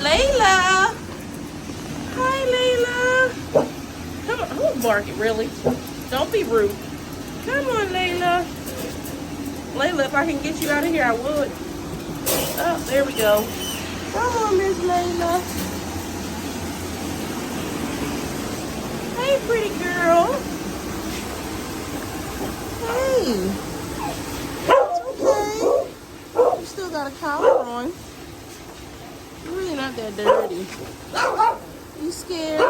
Layla. Hi, Layla. Come on. Who's barking, really? Don't be rude. Come on, Layla. Layla, if I can get you out of here, I would. Oh, there we go. Come on, Miss Layla. Hey, pretty girl. Hey. It's okay. You still got a collar on. You're really not that dirty. You scared?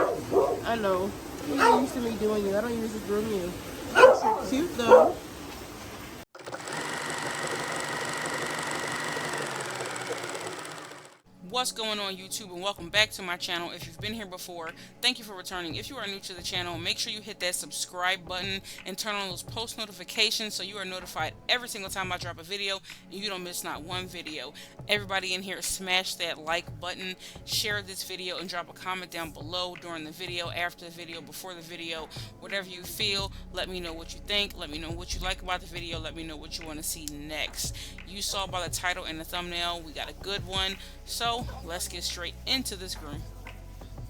I know. You're used to me doing you. I don't usually groom you. You're cute, though. What's going on, YouTube, and welcome back to my channel. If you've been here before, thank you for returning. If you are new to the channel, make sure you hit that subscribe button and turn on those post notifications so you are notified every single time I drop a video and you don't miss not one video. Everybody in here, smash that like button, share this video, and drop a comment down below during the video, after the video, before the video, whatever you feel. Let me know what you think. Let me know what you like about the video. Let me know what you want to see next. You saw by the title and the thumbnail, we got a good one. So let's get straight into this groom.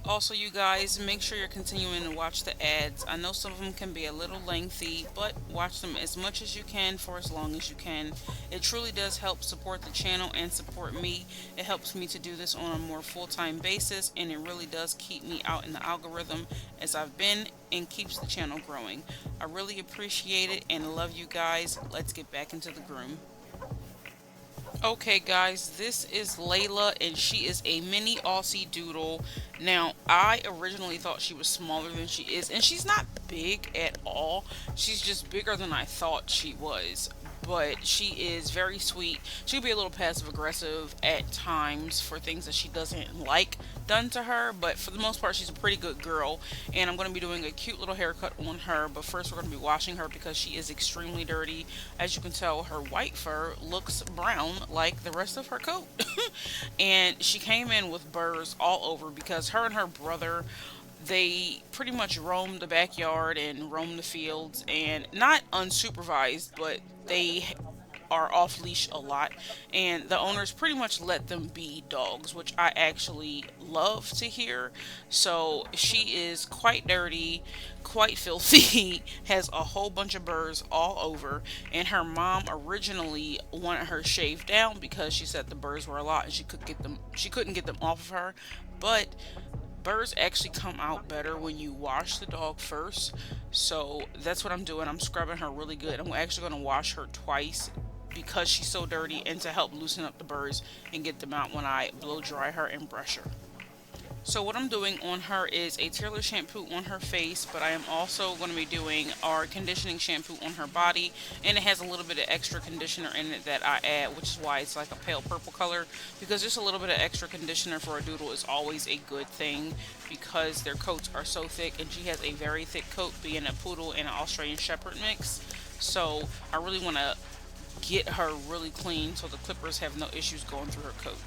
Also, you guys, make sure you're continuing to watch the ads. I know some of them can be a little lengthy, but watch them as much as you can for as long as you can. It truly does help support the channel and support me. It helps me to do this on a more full-time basis, and it really does keep me out in the algorithm as I've been, and keeps the channel growing. I really appreciate it and love you guys. Let's get back into the groom. Okay guys, this is Layla, and she is a mini Aussie Doodle. Now, I originally thought she was smaller than she is, and she's not big at all. She's just bigger than I thought she was. But she is very sweet. She'll be a little passive aggressive at times for things that she doesn't like done to her, but for the most part she's a pretty good girl. And I'm going to be doing a cute little haircut on her, but first we're going to be washing her because she is extremely dirty. As you can tell, her white fur looks brown like the rest of her coat. And she came in with burrs all over because her and her brother, they pretty much roam the backyard and roam the fields, and not unsupervised, but they are off leash a lot, and the owners pretty much let them be dogs, which I actually love to hear. So she is quite dirty, quite filthy, has a whole bunch of burrs all over, and her mom originally wanted her shaved down because she said the burrs were a lot and she couldn't get them off of her. But burrs actually come out better when you wash the dog first. So that's what I'm doing. I'm scrubbing her really good. I'm actually going to wash her twice because she's so dirty, and to help loosen up the burrs and get them out when I blow dry her and brush her. So what I'm doing on her is a Taylor shampoo on her face, but I am also going to be doing our conditioning shampoo on her body, and it has a little bit of extra conditioner in it that I add, which is why it's like a pale purple color, because just a little bit of extra conditioner for a doodle is always a good thing because their coats are so thick, and she has a very thick coat, being a poodle and an Australian Shepherd mix. So I really want to get her really clean so the clippers have no issues going through her coat.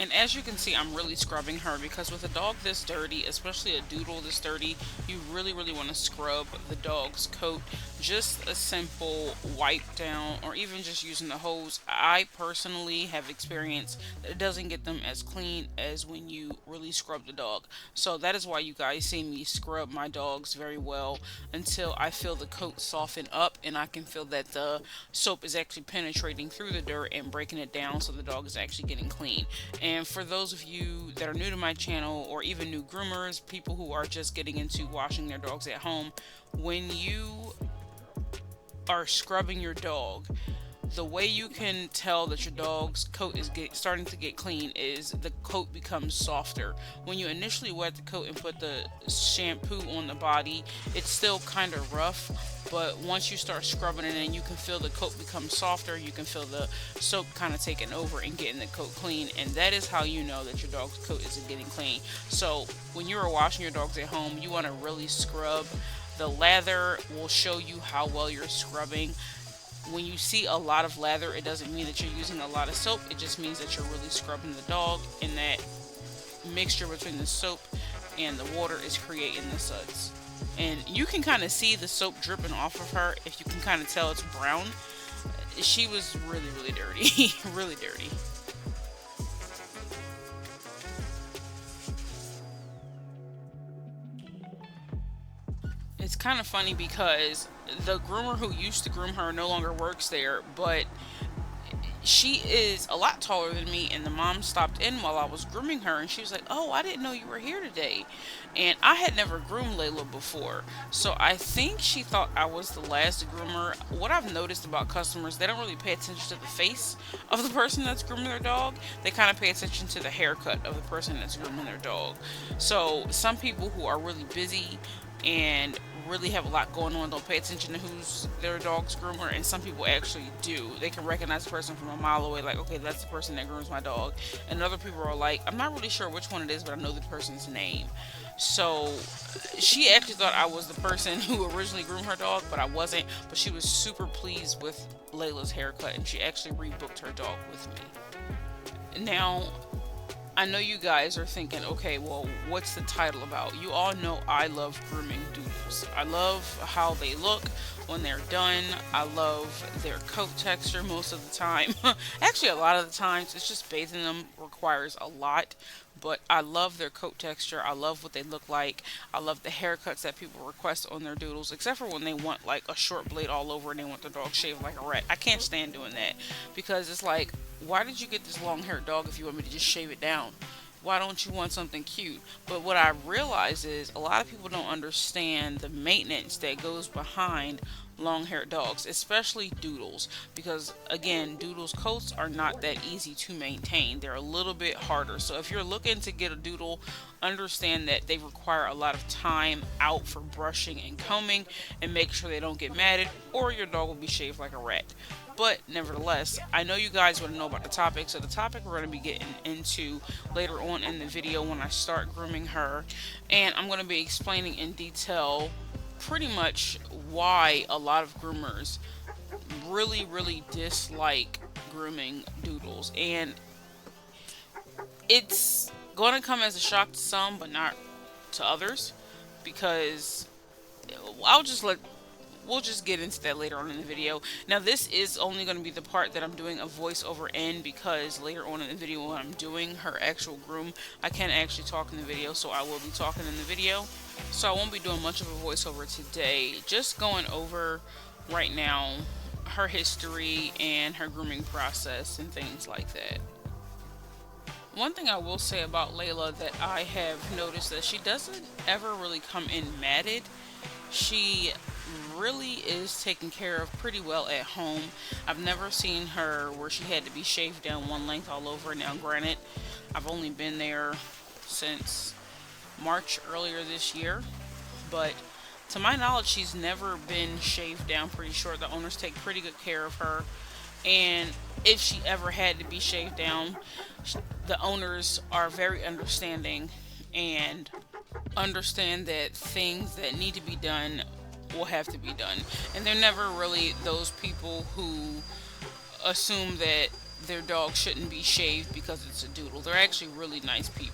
And as you can see, I'm really scrubbing her because with a dog this dirty, especially a doodle this dirty, you really want to scrub the dog's coat. Just a simple wipe down, or even just using the hose, I personally have experienced that it doesn't get them as clean as when you really scrub the dog. So that is why you guys see me scrub my dogs very well until I feel the coat soften up and I can feel that the soap is actually penetrating through the dirt and breaking it down so the dog is actually getting clean. And for those of you that are new to my channel, or even new groomers, people who are just getting into washing their dogs at home, when you are scrubbing your dog, the way you can tell that your dog's coat is starting to get clean is the coat becomes softer. When you initially wet the coat and put the shampoo on the body, it's still kind of rough, but once you start scrubbing it in, you can feel the coat become softer. You can feel the soap kind of taking over and getting the coat clean, and that is how you know that your dog's coat is getting clean. So when you are washing your dogs at home, you want to really scrub. The lather will show you how well you're scrubbing. When you see a lot of lather, it doesn't mean that you're using a lot of soap. It just means that you're really scrubbing the dog, and that mixture between the soap and the water is creating the suds. And you can kind of see the soap dripping off of her. If you can kind of tell it's brown, she was really dirty. Really dirty. It's kind of funny because the groomer who used to groom her no longer works there, but she is a lot taller than me, and the mom stopped in while I was grooming her, and she was like, "Oh, I didn't know you were here today." And I had never groomed Layla before, so I think she thought I was the last groomer. What I've noticed about customers, they don't really pay attention to the face of the person that's grooming their dog. They kind of pay attention to the haircut of the person that's grooming their dog. So some people who are really busy and really have a lot going on don't pay attention to who's their dog's groomer, and some people actually do. They can recognize the person from a mile away, like, okay, that's the person that grooms my dog. And other people are like, I'm not really sure which one it is, but I know the person's name. So she actually thought I was the person who originally groomed her dog, but I wasn't. But she was super pleased with Layla's haircut, and she actually rebooked her dog with me. Now, I know you guys are thinking, okay, well, what's the title about? You all know I love grooming doodles. I love how they look when they're done. I love their coat texture most of the time. Actually, a lot of the times, it's just bathing them requires a lot. But I love their coat texture. I love what they look like. I love the haircuts that people request on their doodles, except for when they want like a short blade all over and they want their dog shaved like a rat. I can't stand doing that because it's like, why did you get this long haired dog if you want me to just shave it down? Why don't you want something cute? But what I realize is a lot of people don't understand the maintenance that goes behind long haired dogs, especially doodles, because again, doodles coats are not that easy to maintain. They're a little bit harder. So if you're looking to get a doodle, understand that they require a lot of time out for brushing and combing, and make sure they don't get matted or your dog will be shaved like a rat. But nevertheless, I know you guys want to know about the topic, so the topic we're going to be getting into later on in the video when I start grooming her, and I'm going to be explaining in detail pretty much why a lot of groomers really dislike grooming doodles. And it's going to come as a shock to some, but not to others, because I'll just let we'll just get into that later on in the video. Now, this is only going to be the part that I'm doing a voiceover in, because later on in the video when I'm doing her actual groom, I can't actually talk in the video, so I will be talking in the video. So I won't be doing much of a voiceover today, just going over right now her history and her grooming process and things like that. One thing I will say about Layla that I have noticed that she doesn't ever really come in matted. She really is taken care of pretty well at home. I've never seen her where she had to be shaved down one length all over. Now, granted, I've only been there since March earlier this year, but to my knowledge, she's never been shaved down. Pretty sure the owners take pretty good care of her, and if she ever had to be shaved down, the owners are very understanding and understand that things that need to be done will have to be done. And they're never really those people who assume that their dog shouldn't be shaved because it's a doodle. They're actually really nice people.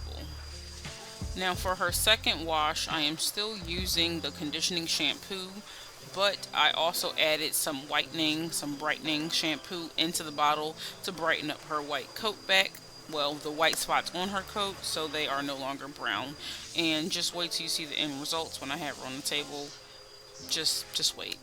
Now, for her second wash, I am still using the conditioning shampoo, but I also added some whitening, some brightening shampoo into the bottle to brighten up her white coat back. Well, the white spots on her coat, so they are no longer brown. And just wait till you see the end results when I have her on the table. Just wait.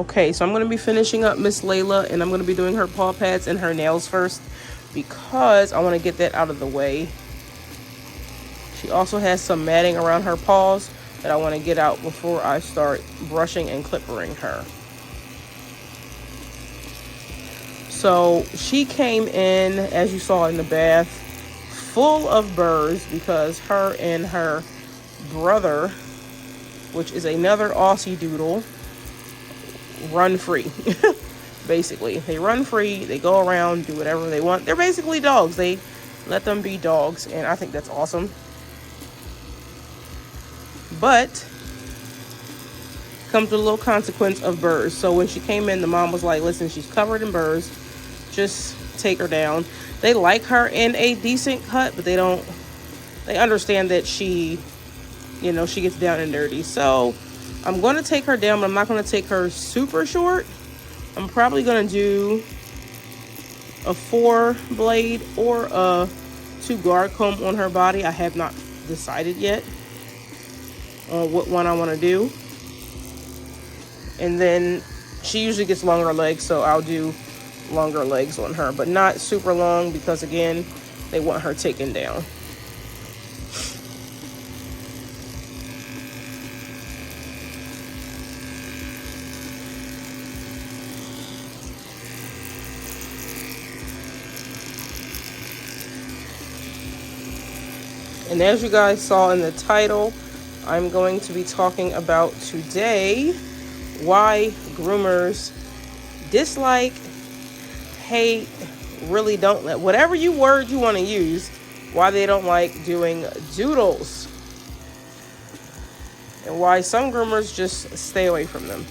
Okay, so I'm going to be finishing up Miss Layla, and I'm going to be doing her paw pads and her nails first because I want to get that out of the way. She also has some matting around her paws that I want to get out before I start brushing and clippering her. So she came in, as you saw in the bath, full of burrs because her and her brother, which is another Aussie Doodle, run free. Basically, they run free, they go around, do whatever they want. They're basically dogs. They let them be dogs, and I think that's awesome. But comes with a little consequence of burrs. So when she came in, the mom was like, listen, she's covered in burrs, just take her down. They like her in a decent cut, but they understand that she, you know, she gets down and dirty. So I'm going to take her down, but I'm not going to take her super short. I'm probably going to do a 4 blade or a 2 guard comb on her body. I have not decided yet on what one I want to do. And then she usually gets longer legs, so I'll do longer legs on her, but not super long because, again, they want her taken down. And as you guys saw in the title, I'm going to be talking about today why groomers dislike, hate, really don't let, whatever word you want to use, why they don't like doing doodles. And why some groomers just stay away from them.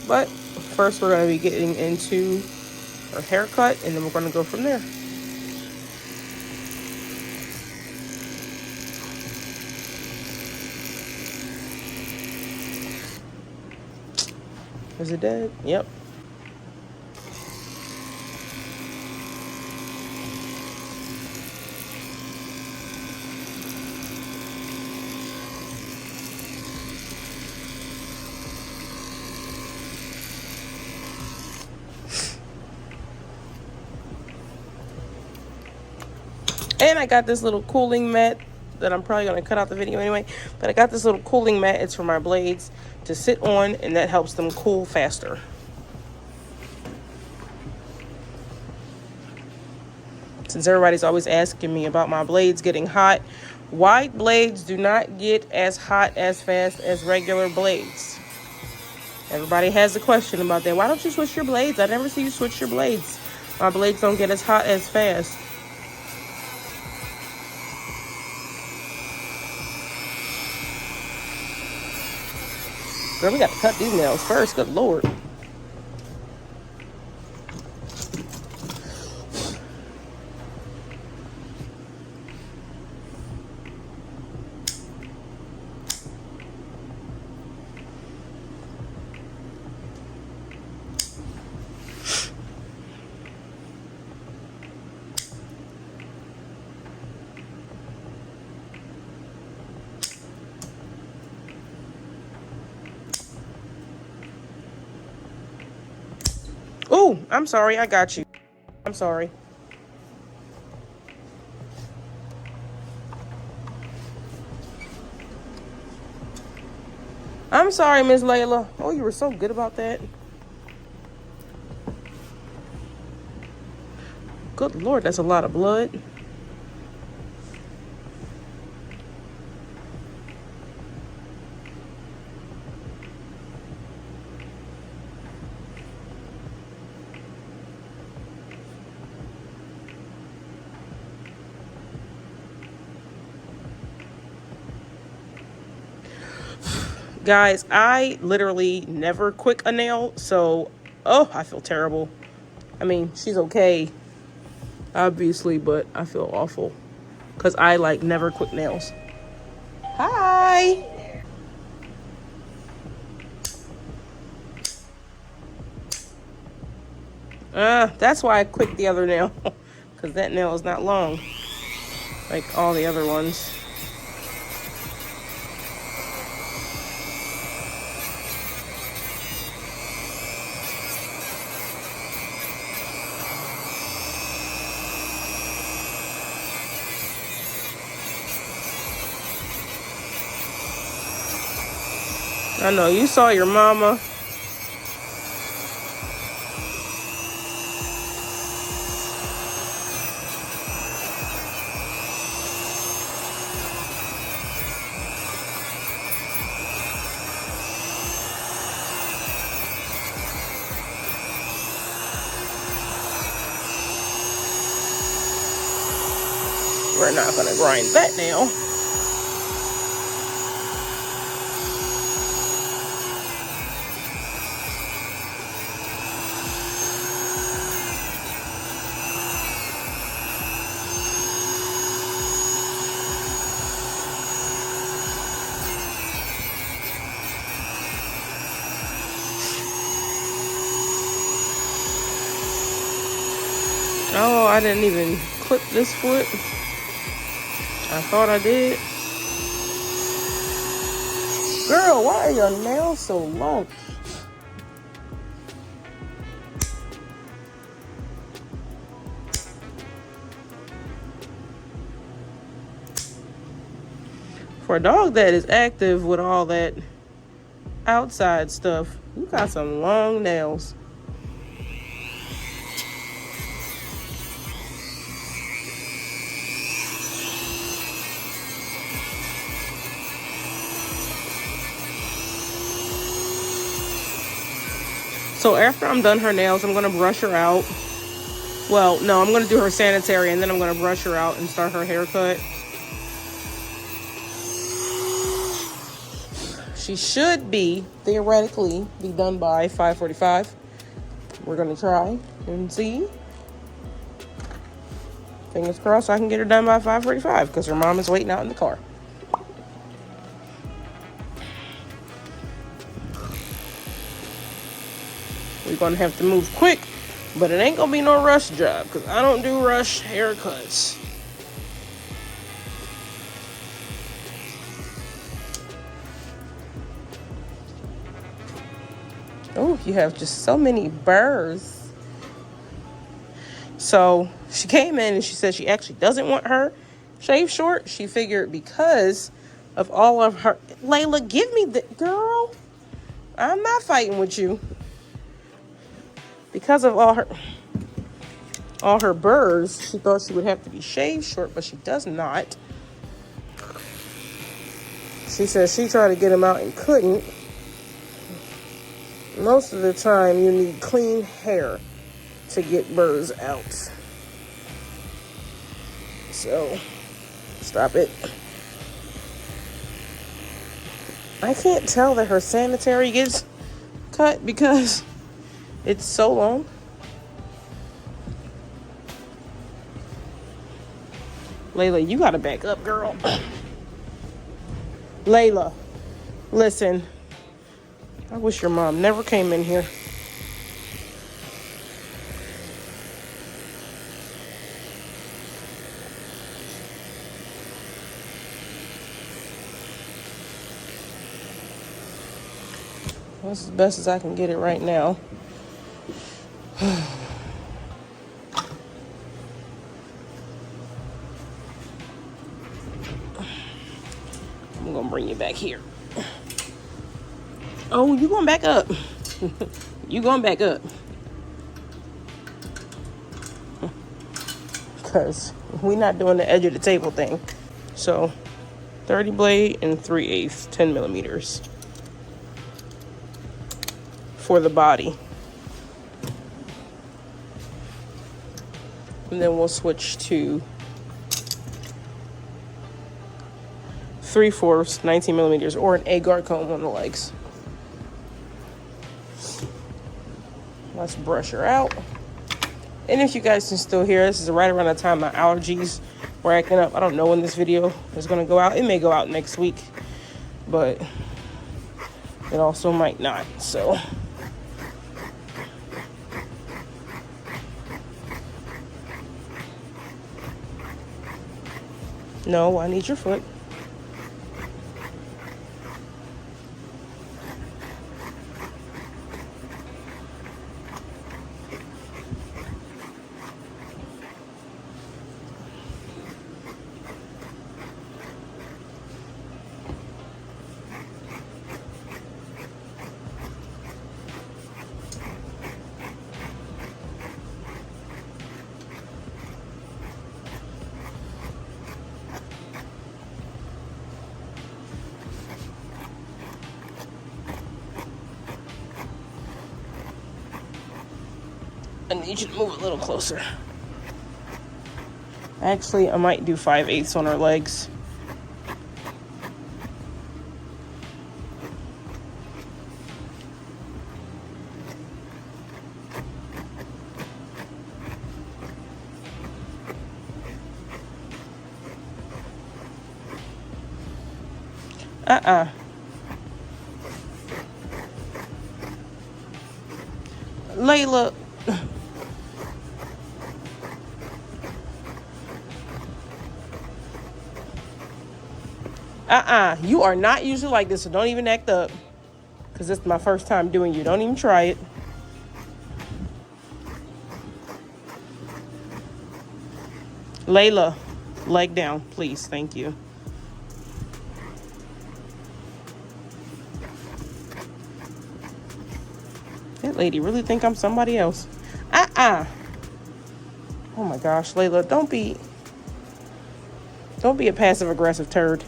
But first we're going to be getting into her haircut, and then we're going to go from there. Is it dead? Yep. And I got this little cooling mat that I'm probably going to cut out the video anyway. But I got this little cooling mat. It's for my blades to sit on, and that helps them cool faster. Since everybody's always asking me about my blades getting hot, white blades do not get as hot as fast as regular blades. Everybody has a question about that. Why don't you switch your blades? I never see you switch your blades. My blades don't get as hot as fast. Girl, we got to cut these nails first. Good Lord. Oh, I'm sorry. I got you. I'm sorry. I'm sorry, Miss Layla. Oh, you were so good about that. Good Lord, that's a lot of blood. Guys, I literally never quick a nail, so, oh, I feel terrible. I mean, she's okay, obviously, but I feel awful because I, like, never quick nails. Hi! That's why I quick the other nail, because that nail is not long, like all the other ones. I know you saw your mama. We're not gonna grind that now. Oh, I didn't even clip this foot. I thought I did. Girl, why are your nails so long? For a dog that is active with all that outside stuff, you got some long nails. So after I'm done her nails, I'm going to brush her out. Well, no, I'm going to do her sanitary, and then I'm going to brush her out and start her haircut. She should theoretically, be done by 5:45. We're going to try and see. Fingers crossed I can get her done by 5:45 because her mom is waiting out in the car. We're going to have to move quick, but it ain't going to be no rush job because I don't do rush haircuts. Oh, you have just so many burrs. So she came in and she said she actually doesn't want her shaved short. She figured because of all of her... Layla, give me the... Girl, I'm not fighting with you. Because of all her burrs, she thought she would have to be shaved short, but she does not. She says she tried to get them out and couldn't. Most of the time, you need clean hair to get burrs out. So, stop it. I can't tell that her sanitary gets cut because it's so long. Layla, you gotta back up, girl. Layla, listen. I wish your mom never came in here. That's as best as I can get it right now. I'm gonna bring you back here. Oh, you going back up. You going back up. Because we're not doing the edge of the table thing. So, 30 blade and 3/8, 10 millimeters. For the body. And then we'll switch to 3/4, 19 millimeters, or an A-guard comb on the legs. Let's brush her out. And if you guys can still hear, this is right around the time my allergies were acting up. I don't know when this video is going to go out. It may go out next week, but it also might not. So, no, I need your foot. need you to move a little closer. Actually, I might do 5/8 on her legs. Layla. You are not usually like this, so don't even act up. Because this is my first time doing you. Don't even try it. Layla, leg down, please. Thank you. That lady really think I'm somebody else. Oh my gosh, Layla, don't be a passive-aggressive turd.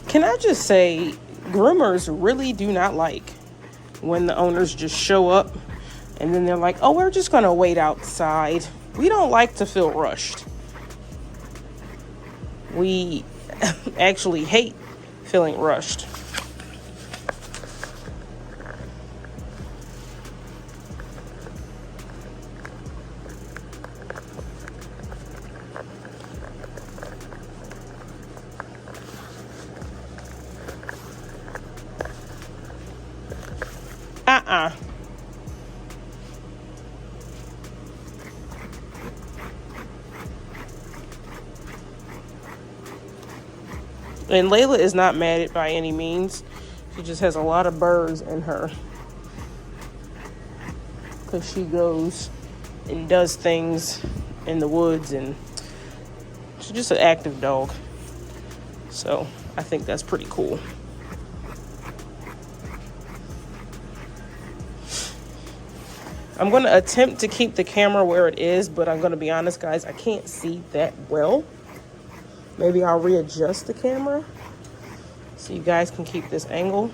Can I just say, groomers really do not like when the owners just show up and then they're like, oh, we're just going to wait outside. We don't like to feel rushed. We actually hate feeling rushed. And Layla is not mad by any means. She just has a lot of birds in her. Because she goes and does things in the woods, and she's just an active dog. So I think that's pretty cool. I'm going to attempt to keep the camera where it is, but I'm going to be honest, guys, I can't see that well. Maybe I'll readjust the camera so you guys can keep this angle.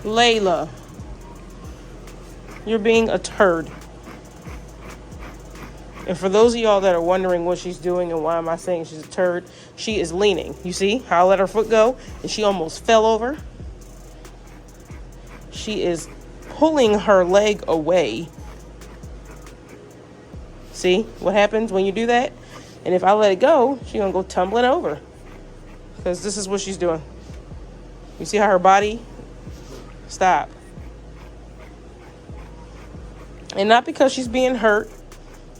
Layla, you're being a turd. And for those of y'all that are wondering what she's doing and why am I saying she's a turd, she is leaning. You see how I let her foot go and she almost fell over? She is pulling her leg away. See what happens when you do that? And if I let it go, she's going to go tumbling over. Because this is what she's doing. You see how her body? Stop. And not because she's being hurt,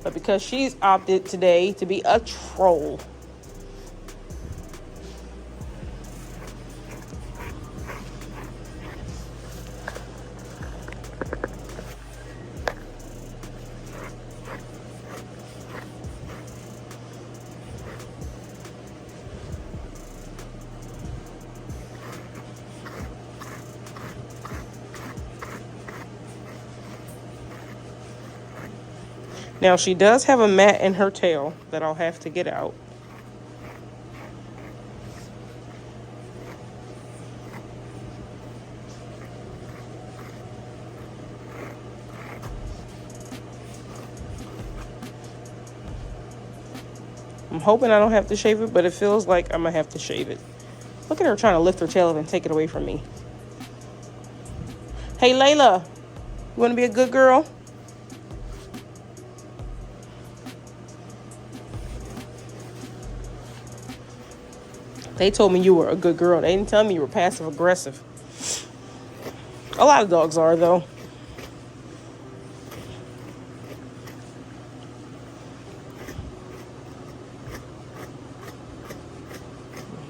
but because she's opted today to be a troll. Now, she does have a mat in her tail that I'll have to get out. I'm hoping I don't have to shave it, but it feels like I'm going to have to shave it. Look at her trying to lift her tail up and take it away from me. Hey, Layla, you want to be a good girl? They told me you were a good girl. They didn't tell me you were passive aggressive. A lot of dogs are, though.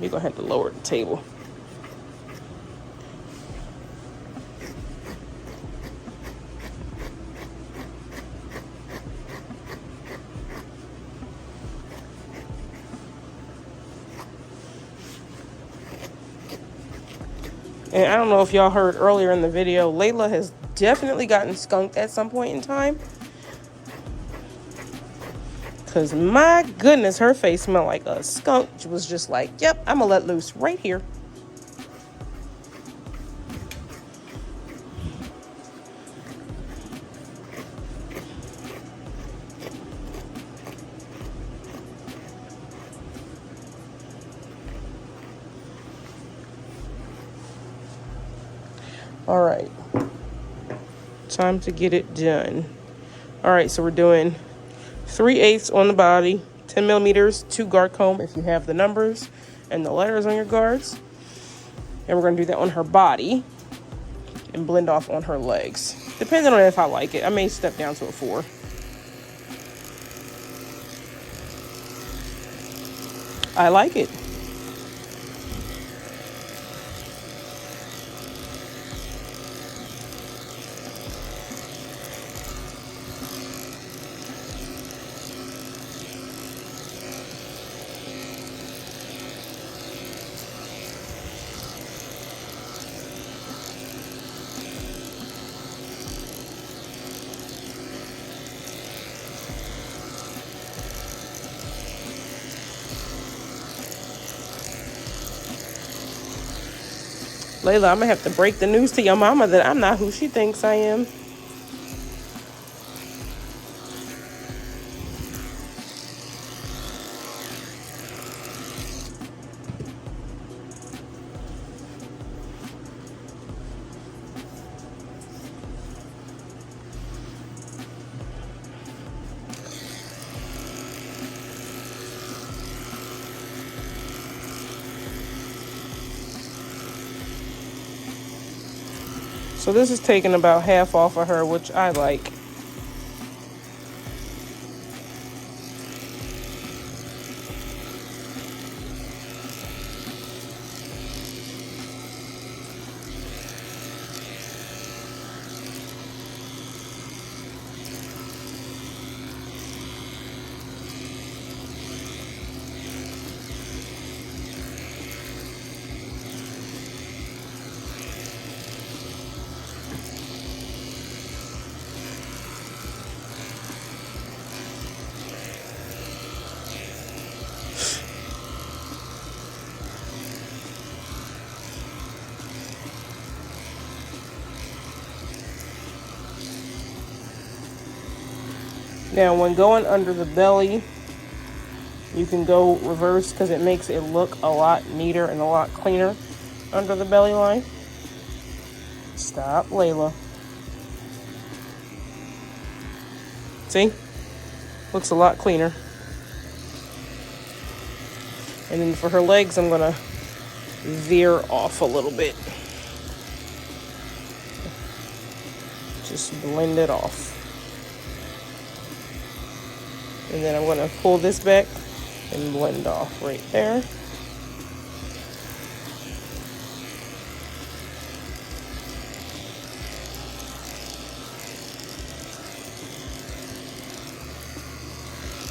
You're going to have to lower the table. And I don't know if y'all heard earlier in the video, Layla has definitely gotten skunked at some point in time. Because my goodness, her face smelled like a skunk. She was just like, yep, I'm going to let loose right here. All right. Time to get it done. All right, so we're doing 3/8 on the body, 10 millimeters, 2 guard comb if you have the numbers and the letters on your guards. And we're going to do that on her body and blend off on her legs. Depending on if I like it, I may step down to a 4. I like it. Layla, I'm going to have to break the news to your mama that I'm not who she thinks I am. So this is taking about half off of her, which I like. Now, when going under the belly, you can go reverse because it makes it look a lot neater and a lot cleaner under the belly line. Stop, Layla. See? Looks a lot cleaner. And then for her legs, I'm going to veer off a little bit. Just blend it off. And then I'm going to pull this back and blend off right there.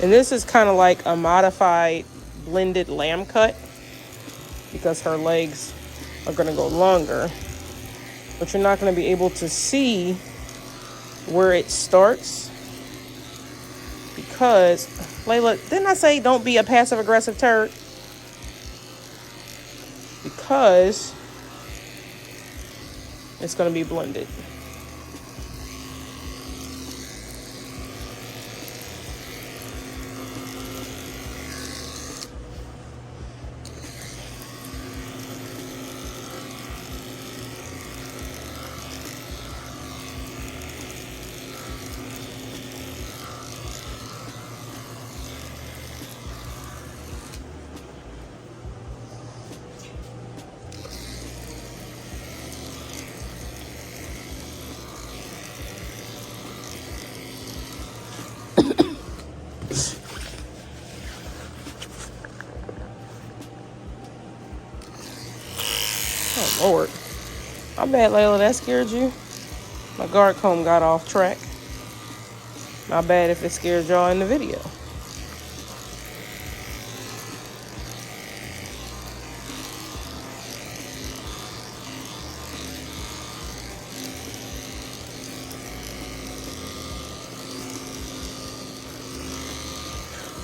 And this is kind of like a modified blended lamb cut because her legs are going to go longer. But you're not going to be able to see where it starts. Because, Layla, didn't I say don't be a passive-aggressive turd? Because it's going to be blended. Oh, Lord. My bad, Layla, that scared you. My guard comb got off track. My bad if it scared y'all in the video.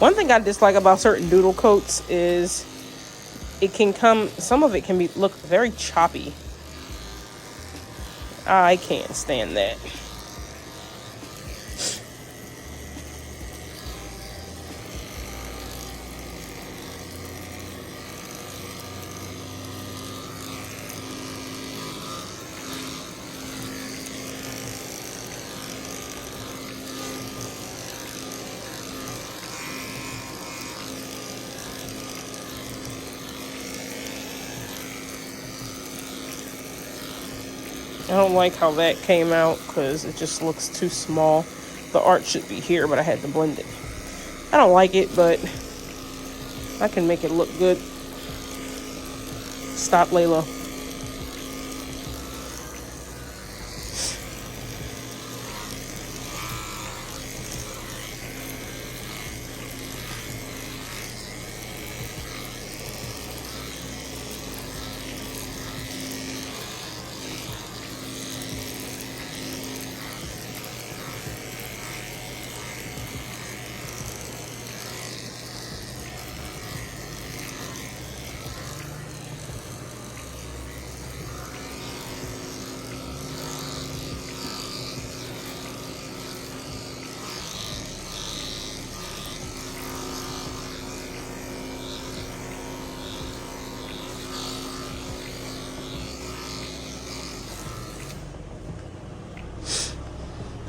One thing I dislike about certain doodle coats is it can come, some of it can look very choppy. I can't stand that. I don't like how that came out because it just looks too small. The art should be here, but I had to blend it. I don't like it, but I can make it look good. Stop, Layla.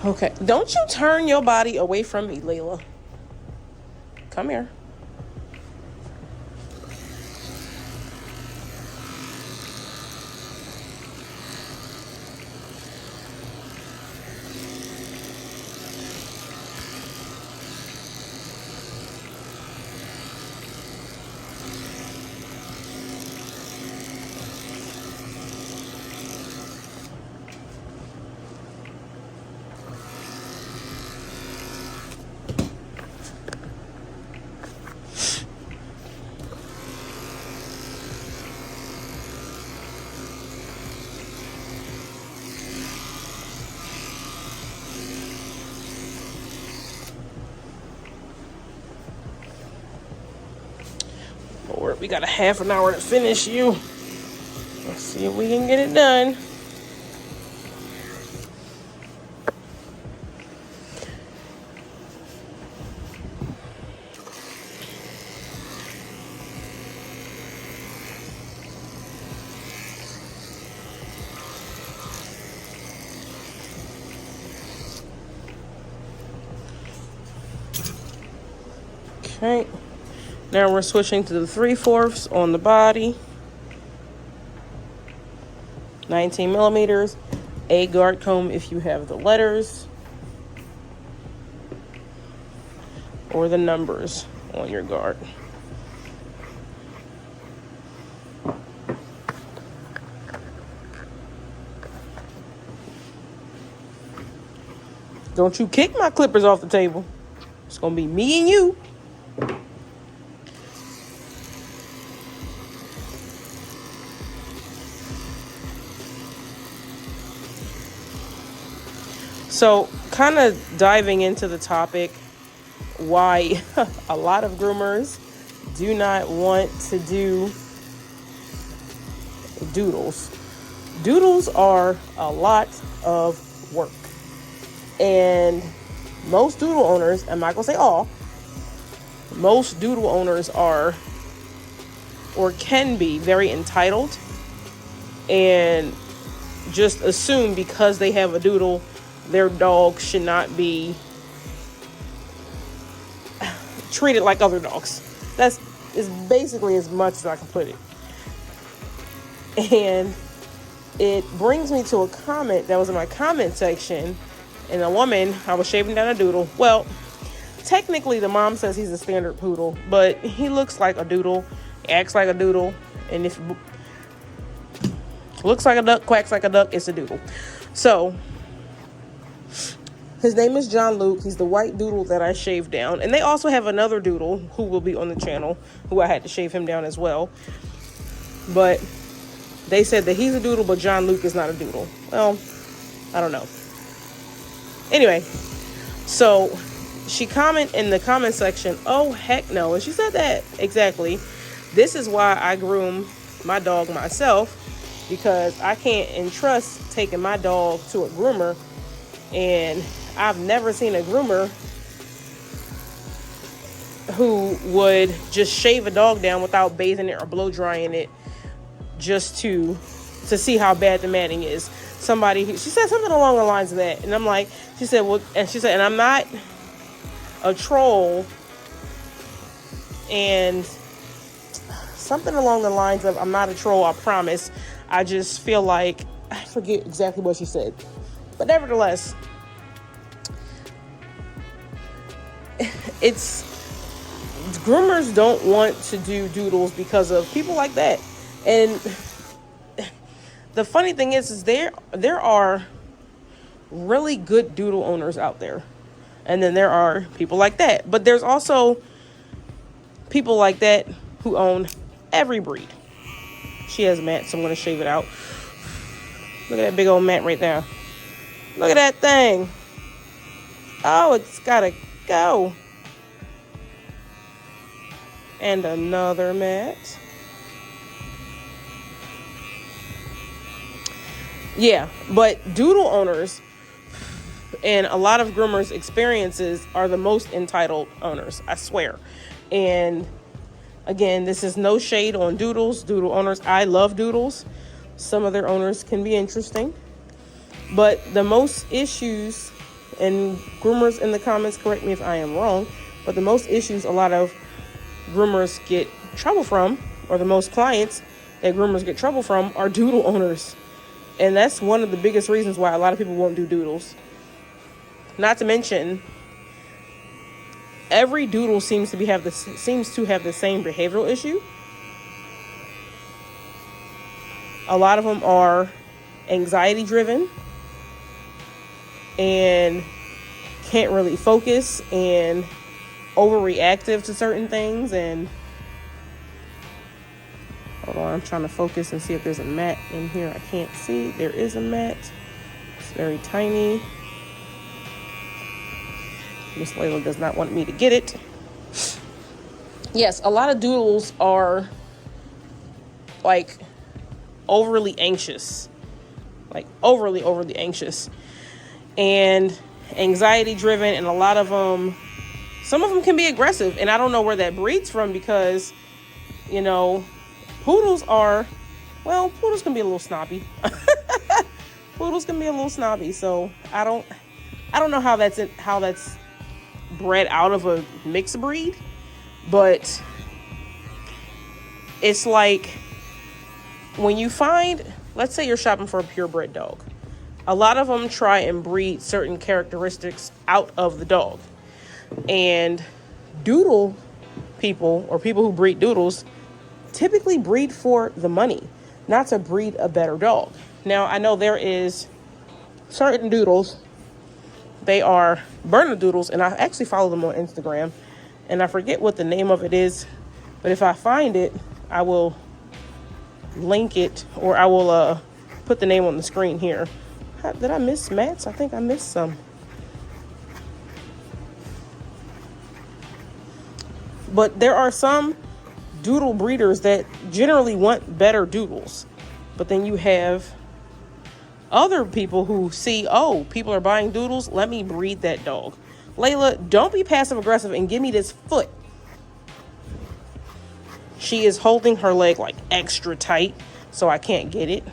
Okay, don't you turn your body away from me, Layla. Come here. Lord, we got a half an hour to finish you. Let's see if we can get it done. Okay. Now we're switching to the 3/4 on the body. 19 millimeters. A guard comb if you have the letters or the numbers on your guard. Don't you kick my clippers off the table. It's gonna be me and you. So, kind of diving into the topic, why a lot of groomers do not want to do doodles. Doodles are a lot of work. And most doodle owners, I'm not going to say all, most doodle owners are or can be very entitled and just assume because they have a doodle, their dog should not be treated like other dogs. That's is basically as much as I can put it. And it brings me to a comment that was in my comment section. And a woman, I was shaving down a doodle. Well, technically the mom says he's a standard poodle, but he looks like a doodle, acts like a doodle, and if looks like a duck, quacks like a duck, it's a doodle. So his name is John Luke. He's the white doodle that I shaved down. And they also have another doodle who will be on the channel, who I had to shave him down as well. But they said that he's a doodle, but John Luke is not a doodle. Well, I don't know. Anyway, so she comment in the comment section, oh heck no, and she said that exactly. This is why I groom my dog myself, because I can't entrust taking my dog to a groomer, and I've never seen a groomer who would just shave a dog down without bathing it or blow drying it just to see how bad the matting is. She said something along the lines of that, and I'm like, she said, and I'm not a troll, and something along the lines of, I'm not a troll, I promise. I just feel like, I forget exactly what she said, but nevertheless, groomers don't want to do doodles because of people like that. And the funny thing is there are really good doodle owners out there, and then there are people like that. But there's also people like that who own every breed. She has a mat, so I'm going to shave it out. Look at that big old mat right there. Look at that thing. Oh, it's got to go. And another mat. Yeah, but doodle owners and a lot of groomers' experiences are the most entitled owners, I swear. And again, this is no shade on doodle owners. I love doodles. Some of their owners can be interesting. But the most issues, and groomers in the comments, correct me if I am wrong, but the most issues a lot of groomers get trouble from, or the most clients that groomers get trouble from, are doodle owners. And that's one of the biggest reasons why a lot of people won't do doodles. Not to mention, every doodle seems to have the same behavioral issue. A lot of them are anxiety driven and can't really focus and overreactive to certain things. And hold on, I'm trying to focus and see if there's a mat in here. I can't see. There is a mat. It's very tiny. Miss Layla does not want me to get it. Yes, a lot of doodles are like overly anxious. Like overly anxious. And anxiety driven, and a lot of them, some of them can be aggressive, and I don't know where that breeds from, because, you know, poodles can be a little snobby. Poodles can be a little snobby, so I don't know how that's bred out of a mixed breed, but it's like when you find, let's say you're shopping for a purebred dog, a lot of them try and breed certain characteristics out of the dog. And doodle people, or people who breed doodles, typically breed for the money, not to breed a better dog. Now, I know there is certain doodles, they are burner doodles, and I actually follow them on Instagram, and I forget what the name of it is, but if I find it, I will link it, or I will put the name on the screen here. Did I miss mats? I think I missed some. But there are some doodle breeders that generally want better doodles. But then you have other people who see, oh, people are buying doodles, let me breed that dog. Layla, don't be passive aggressive and give me this foot. She is holding her leg like extra tight, so I can't get it.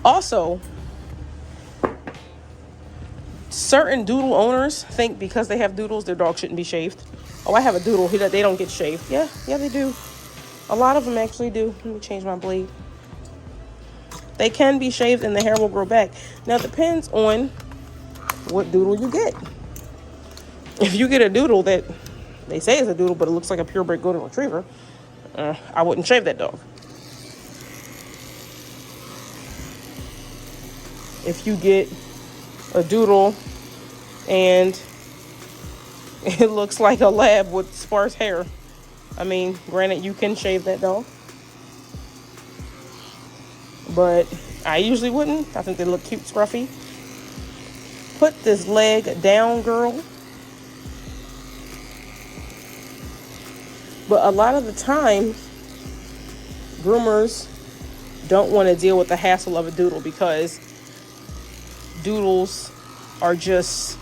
Also, certain doodle owners think because they have doodles, their dog shouldn't be shaved. Oh, I have a doodle. They don't get shaved. Yeah, they do. A lot of them actually do. Let me change my blade. They can be shaved and the hair will grow back. Now, it depends on what doodle you get. If you get a doodle that they say is a doodle, but it looks like a purebred golden retriever, I wouldn't shave that dog. If you get a doodle and it looks like a lab with sparse hair, I mean, granted, you can shave that dog, but I usually wouldn't. I think they look cute, scruffy. put this leg down, girl. But a lot of the time, groomers don't want to deal with the hassle of a doodle because doodles are just,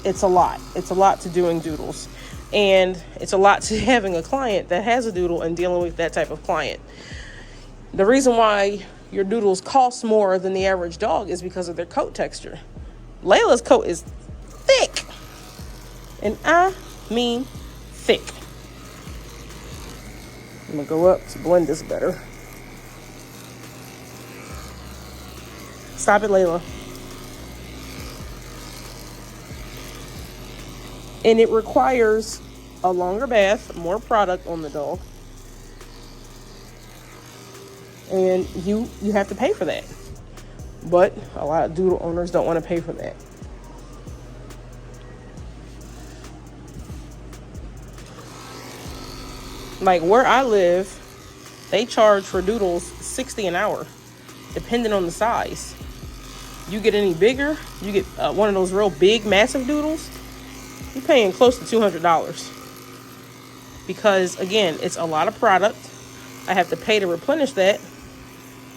it's a lot. It's a lot to doing doodles. And it's a lot to having a client that has a doodle and dealing with that type of client. The reason why your doodles cost more than the average dog is because of their coat texture. Layla's coat is thick. And I mean thick. I'm gonna go up to blend this better. Stop it, Layla. And it requires a longer bath, more product on the dog. And you have to pay for that. But a lot of doodle owners don't want to pay for that. Like where I live, they charge for doodles $60 an hour, depending on the size. You get any bigger, you get one of those real big, massive doodles, you're paying close to $200. Because again, it's a lot of product. I have to pay to replenish that.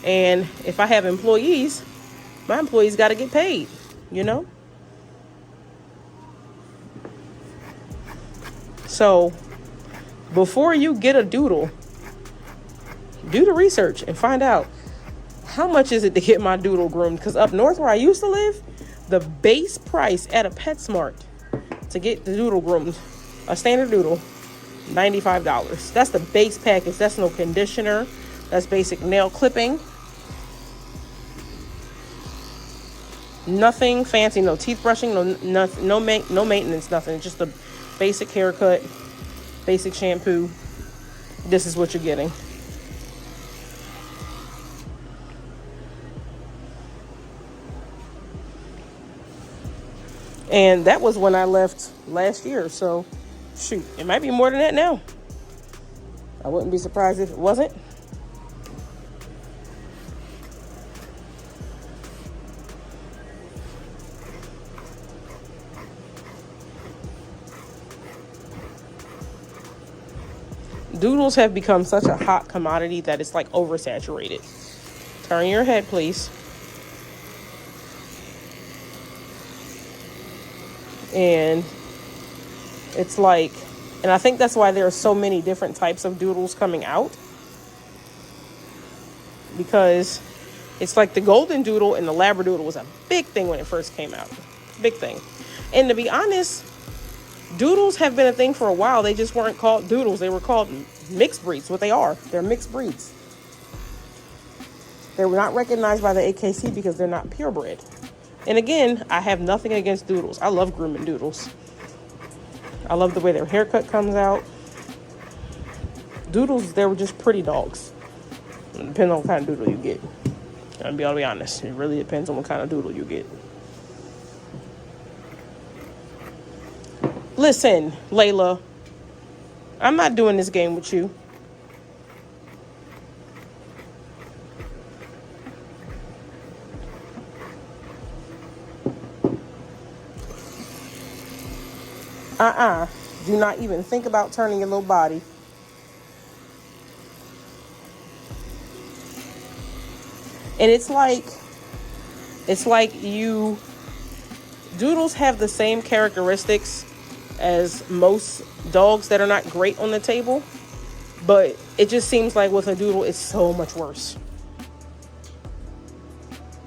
And if I have employees, my employees got to get paid, you know? So before you get a doodle, do the research and find out how much is it to get my doodle groomed. Because up north where I used to live, the base price at a PetSmart to get the doodle groomed, a standard doodle, $95. That's the base package. That's no conditioner. That's basic nail clipping. Nothing fancy, no teeth brushing, no maintenance, nothing. Just a basic haircut, basic shampoo. This is what you're getting. And that was when I left last year. So, shoot, it might be more than that now. I wouldn't be surprised if it wasn't. Doodles have become such a hot commodity that it's like oversaturated. Turn your head, please. And it's like, and I think that's why there are so many different types of doodles coming out. Because it's like the golden doodle and the labradoodle was a big thing when it first came out. Big thing. And to be honest, doodles have been a thing for a while. They just weren't called doodles. They were called mixed breeds. What they are. They're mixed breeds. They were not recognized by the AKC because they're not purebred. And again, I have nothing against doodles. I love grooming doodles. I love the way their haircut comes out. Doodles, they were just pretty dogs. It depends on what kind of doodle you get. I'll be honest. It really depends on what kind of doodle you get. Listen, Layla, I'm not doing this game with you. Do not even think about turning your little body. And it's like you, doodles have the same characteristics as most dogs that are not great on the table, but it just seems like with a doodle, it's so much worse.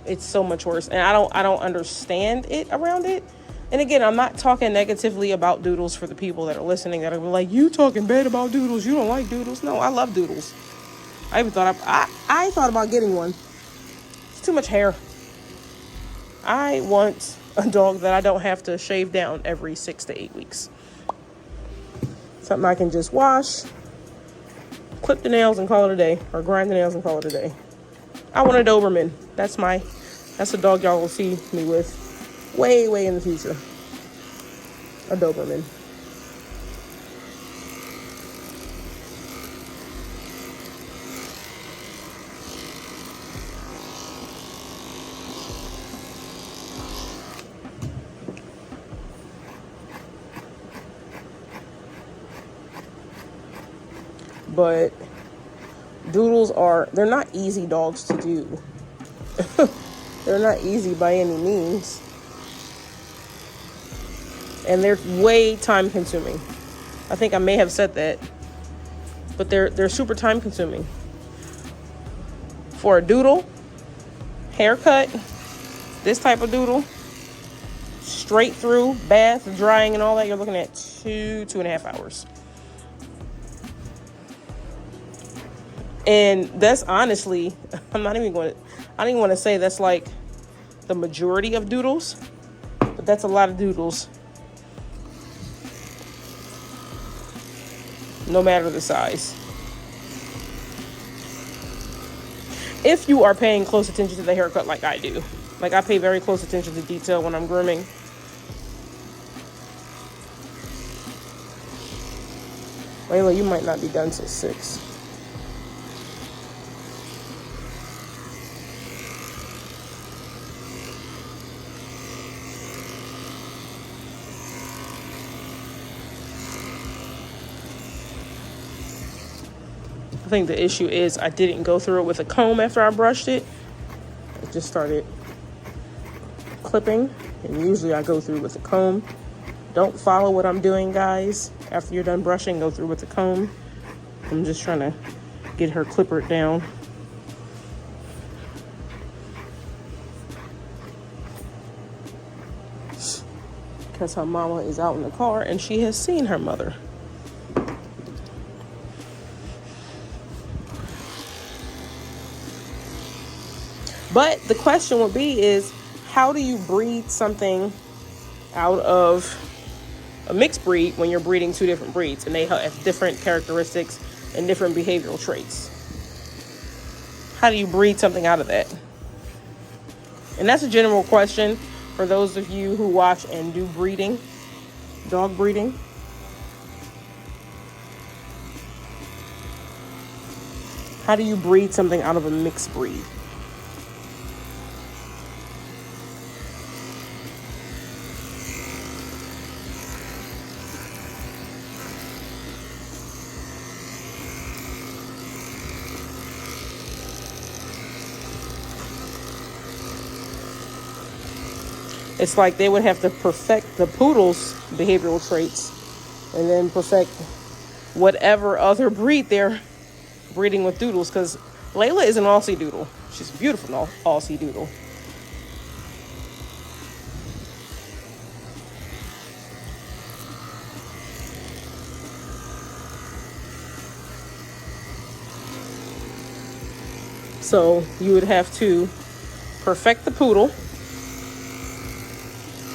It's so much worse. And I don't understand it around it. And again, I'm not talking negatively about doodles for the people that are listening that are like, you talking bad about doodles. You don't like doodles. No, I love doodles. I even thought I thought about getting one. It's too much hair. I want a dog that I don't have to shave down every 6 to 8 weeks. Something I can just wash, clip the nails and call it a day, or grind the nails and call it a day. I want a Doberman. That's the dog y'all will see me with way in the future. A Doberman. but Doodles they're not easy dogs to do. They're not easy by any means. And they're way time consuming. I think I may have said that. But they're super time consuming. For a doodle, haircut, this type of doodle, straight through, bath, drying, and all that, you're looking at 2.5 hours. And that's honestly, I don't even want to say that's like the majority of doodles, but that's a lot of doodles. No matter the size. If you are paying close attention to the haircut like I do. Like I pay very close attention to detail when I'm grooming. Layla, you might not be done till 6. I think the issue is I didn't go through it with a comb after I brushed it. I just started clipping, and usually I go through with a comb. Don't follow what I'm doing, guys. After you're done brushing, go through with a comb. I'm just trying to get her clippered down. Because her mama is out in the car and she has seen her mother. But the question would be is, how do you breed something out of a mixed breed when you're breeding two different breeds and they have different characteristics and different behavioral traits? How do you breed something out of that? And that's a general question for those of you who watch and do breeding, dog breeding. How do you breed something out of a mixed breed? It's like they would have to perfect the poodle's behavioral traits and then perfect whatever other breed they're breeding with doodles. Because Layla is an Aussie doodle. She's a beautiful Aussie doodle. So you would have to perfect the poodle.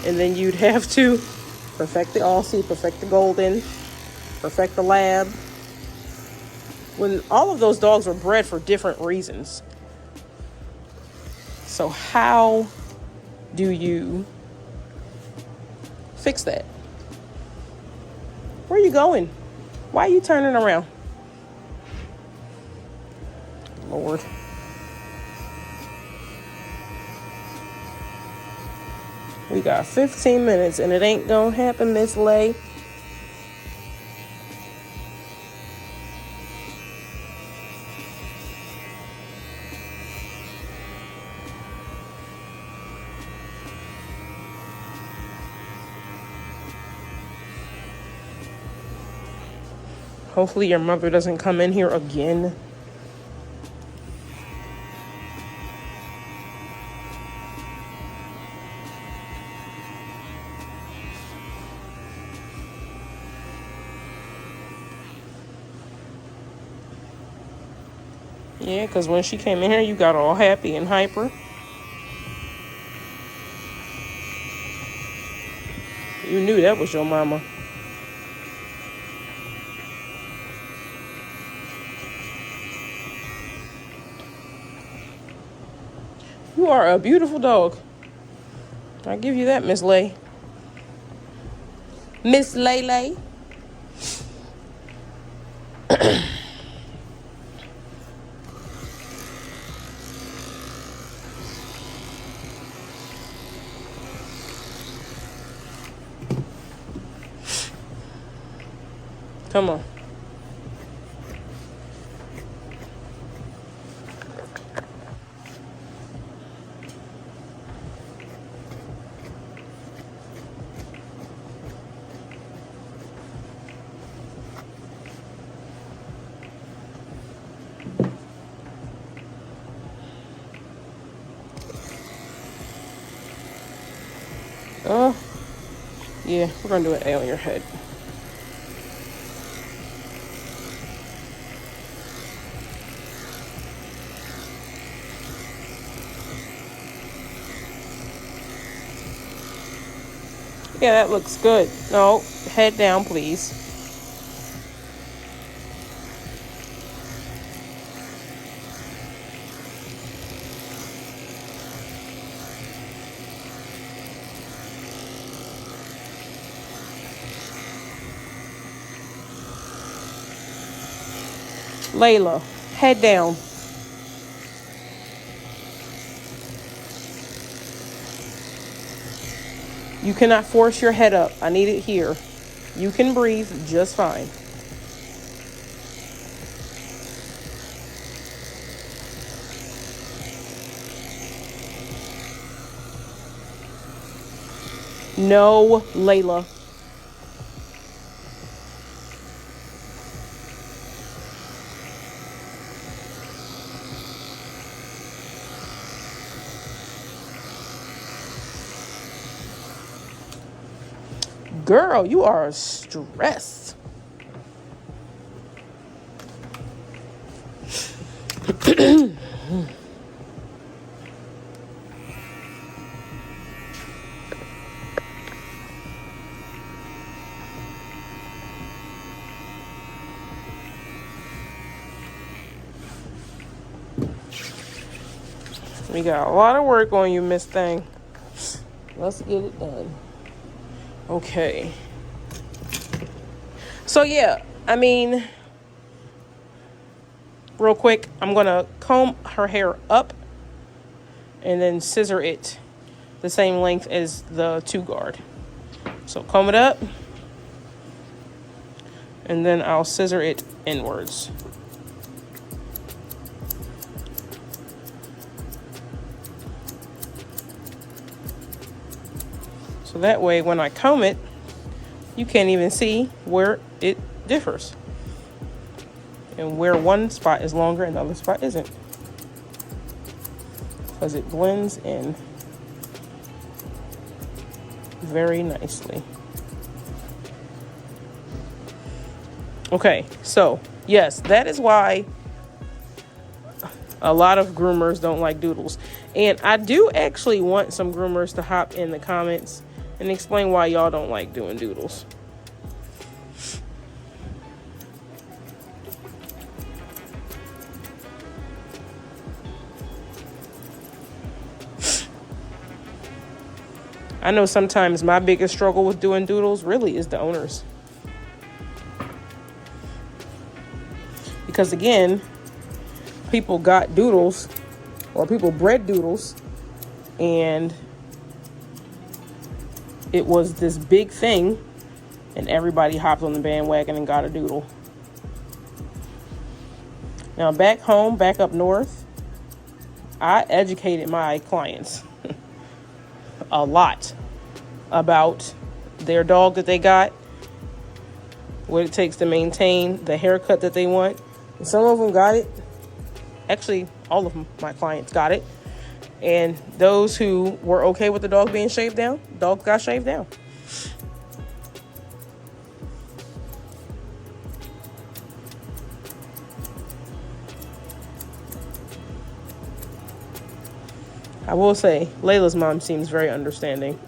And then you'd have to perfect the Aussie, perfect the Golden, perfect the Lab. When all of those dogs were bred for different reasons. So how do you fix that? Where are you going? Why are you turning around? Lord. We got 15 minutes and it ain't gonna happen, Miss Lay. Hopefully your mother doesn't come in here again. Yeah, because when she came in here, you got all happy and hyper. You knew that was your mama. You are a beautiful dog. I give you that, Miss Lay. Miss Lay. Come on. Yeah, we're gonna do an A on your head. Yeah, that looks good. No, head down, please. Layla, head down. You cannot force your head up. I need it here. You can breathe just fine. No, Layla. Girl, you are stressed. We got a lot of work on you, Miss Thing. Let's get it done. Okay. So yeah, I mean, real quick, I'm gonna comb her hair up and then scissor it the same length as the 2-guard. So comb it up and then I'll scissor it inwards. So that way when I comb it, you can't even see where it differs. And where one spot is longer and the other spot isn't. Because it blends in very nicely. Okay, so yes, that is why a lot of groomers don't like doodles. And I do actually want some groomers to hop in the comments and explain why y'all don't like doing doodles. I know sometimes my biggest struggle with doing doodles really is the owners. Because again, people got doodles or people bred doodles and it was this big thing and everybody hopped on the bandwagon and got a doodle. Now back home, back up north, I educated my clients a lot about their dog that they got, what it takes to maintain the haircut that they want. And some of them got it. Actually, all of them, my clients got it. And those who were okay with the dog being shaved down, dog got shaved down. I will say, Layla's mom seems very understanding.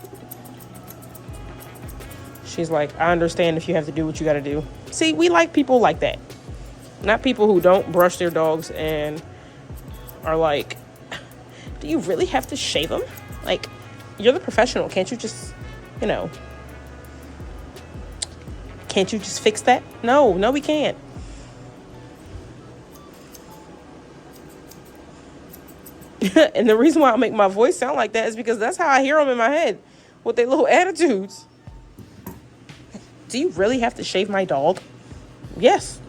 She's like, I understand if you have to do what you got to do. See, we like people like that. Not people who don't brush their dogs and are like, do you really have to shave them? Like, you're the professional. Can't you just, can't you just fix that? No, we can't. And the reason why I make my voice sound like that is because that's how I hear them in my head with their little attitudes. Do you really have to shave my dog? Yes.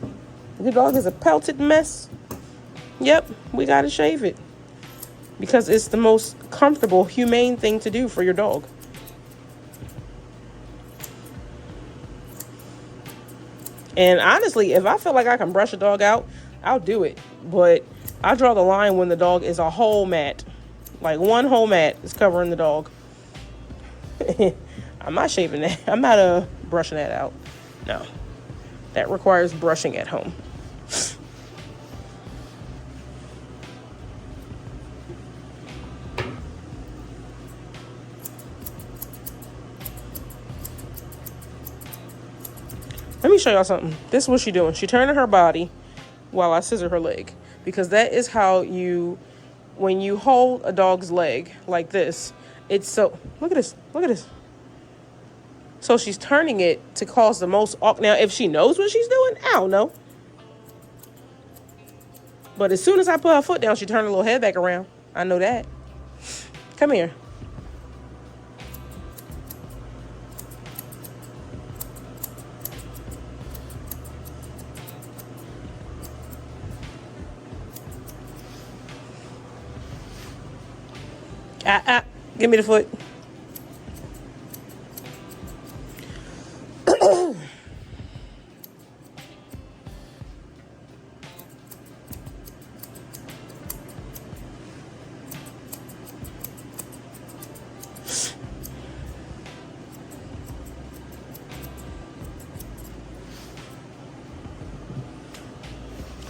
The dog is a pelted mess. Yep, we gotta shave it. Because it's the most comfortable, humane thing to do for your dog. And honestly, if I feel like I can brush a dog out, I'll do it. But I draw the line when the dog is a whole mat. Like one whole mat is covering the dog. I'm not shaving that. I'm not brushing that out. No. That requires brushing at home. Let me show y'all something. This is what she's doing. She turning her body while I scissor her leg. Because that is how you, when you hold a dog's leg like this, it's so, look at this, look at this. So she's turning it to cause the most, now if she knows what she's doing, I don't know. But as soon as I put her foot down, she turned her little head back around. I know that. Come here. Give me the foot.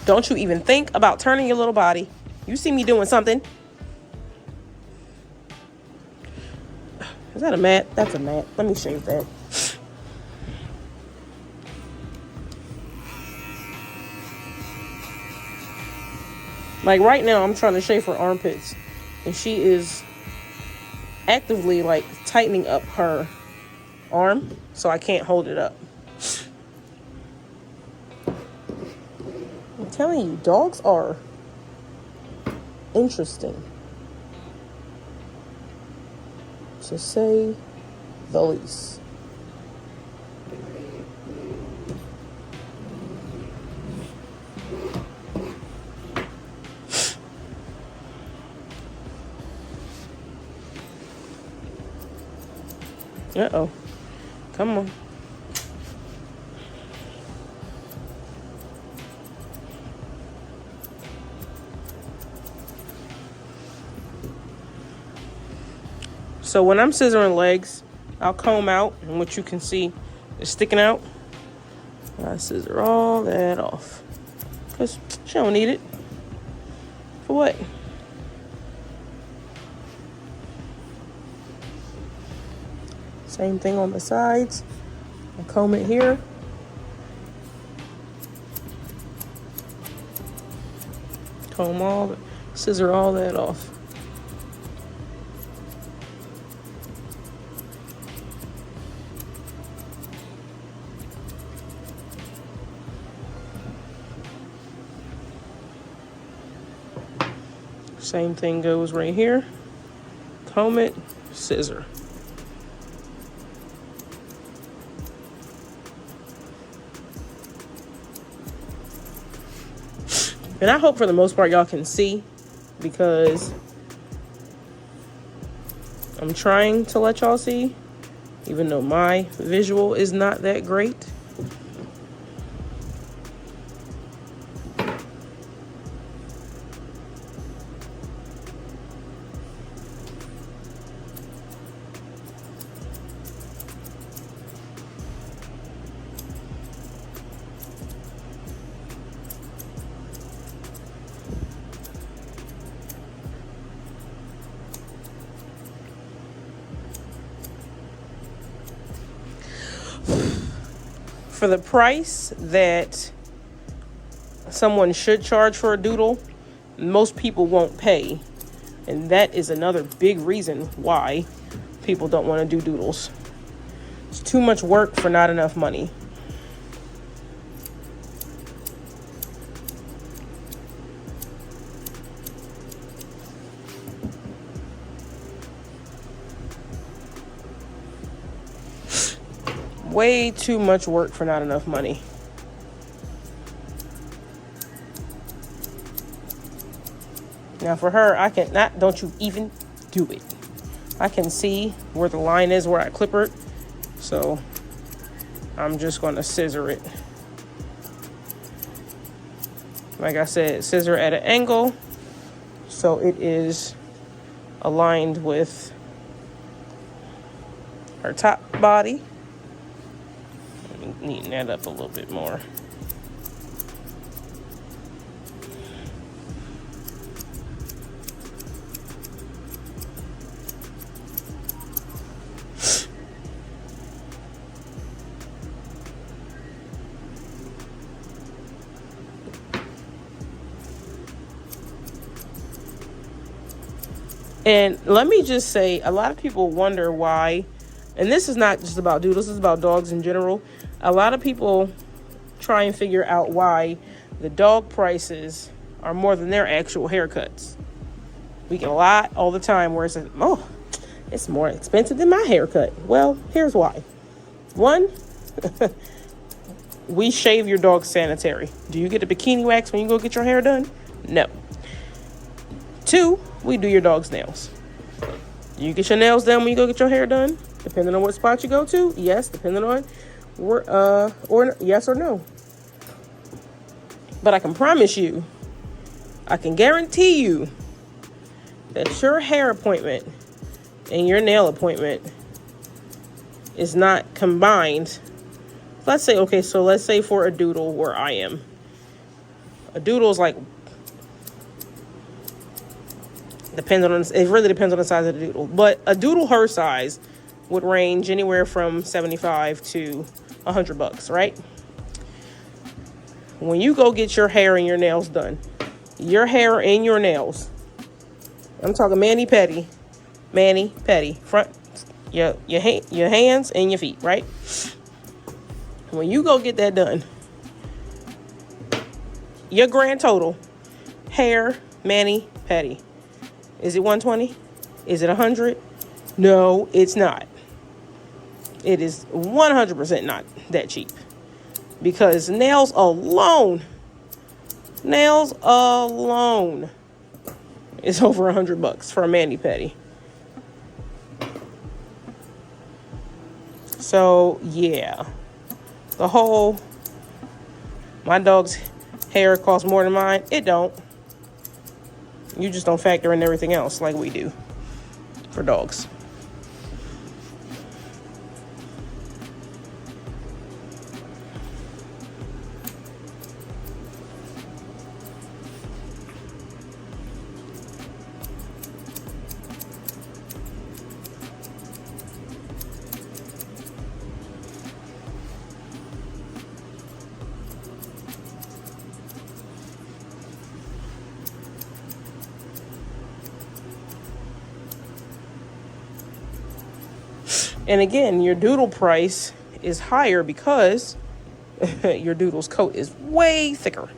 Don't you even think about turning your little body. You see me doing something. Is that a mat? That's a mat. Let me shave that. Like right now, I'm trying to shave her armpits. And she is actively like tightening up her arm. So I can't hold it up. I'm telling you, dogs are interesting, to say the least. Uh-oh. Come on. So when I'm scissoring legs, I'll comb out, and what you can see is sticking out. I scissor all that off, because she don't need it. For what? Same thing on the sides. I comb it here. Scissor all that off. Same thing goes right here. Comb it, scissor. And I hope for the most part y'all can see, because I'm trying to let y'all see, even though my visual is not that great. For the price that someone should charge for a doodle, most people won't pay. And that is another big reason why people don't want to do doodles. It's too much work for not enough money. Way too much work for not enough money. Now for her, I can not, don't you even do it. I can see where the line is where I clipper it. So I'm just going to scissor it. Like I said, scissor at an angle so it is aligned with her top body. Let me neaten that up a little bit more. And let me just say, a lot of people wonder why, and this is not just about doodles, this is about dogs in general. A lot of people try and figure out why the dog prices are more than their actual haircuts. We get a lot all the time where it's like, oh, it's more expensive than my haircut. Well, here's why. One, we shave your dog sanitary. Do you get a bikini wax when you go get your hair done? No. Two, we do your dog's nails. You get your nails done when you go get your hair done, depending on what spot you go to. Yes, depending on or yes or no. But I can promise you, I can guarantee you that your hair appointment and your nail appointment is not combined. Let's say for a doodle where I am. A doodle is like, it really depends on the size of the doodle. But a doodle her size would range anywhere from $75 to $100, right? When you go get your hair and your nails done, your hair and your nails, I'm talking mani-pedi, front, your hands and your feet, right? When you go get that done, your grand total, hair, mani-pedi, is it $120? Is it $100? No, it's not. It is 100% not that cheap. Because nails alone is over $100 for a mani-pedi. So yeah, my dog's hair costs more than mine. It don't. You just don't factor in everything else like we do for dogs. And again, your doodle price is higher because your doodle's coat is way thicker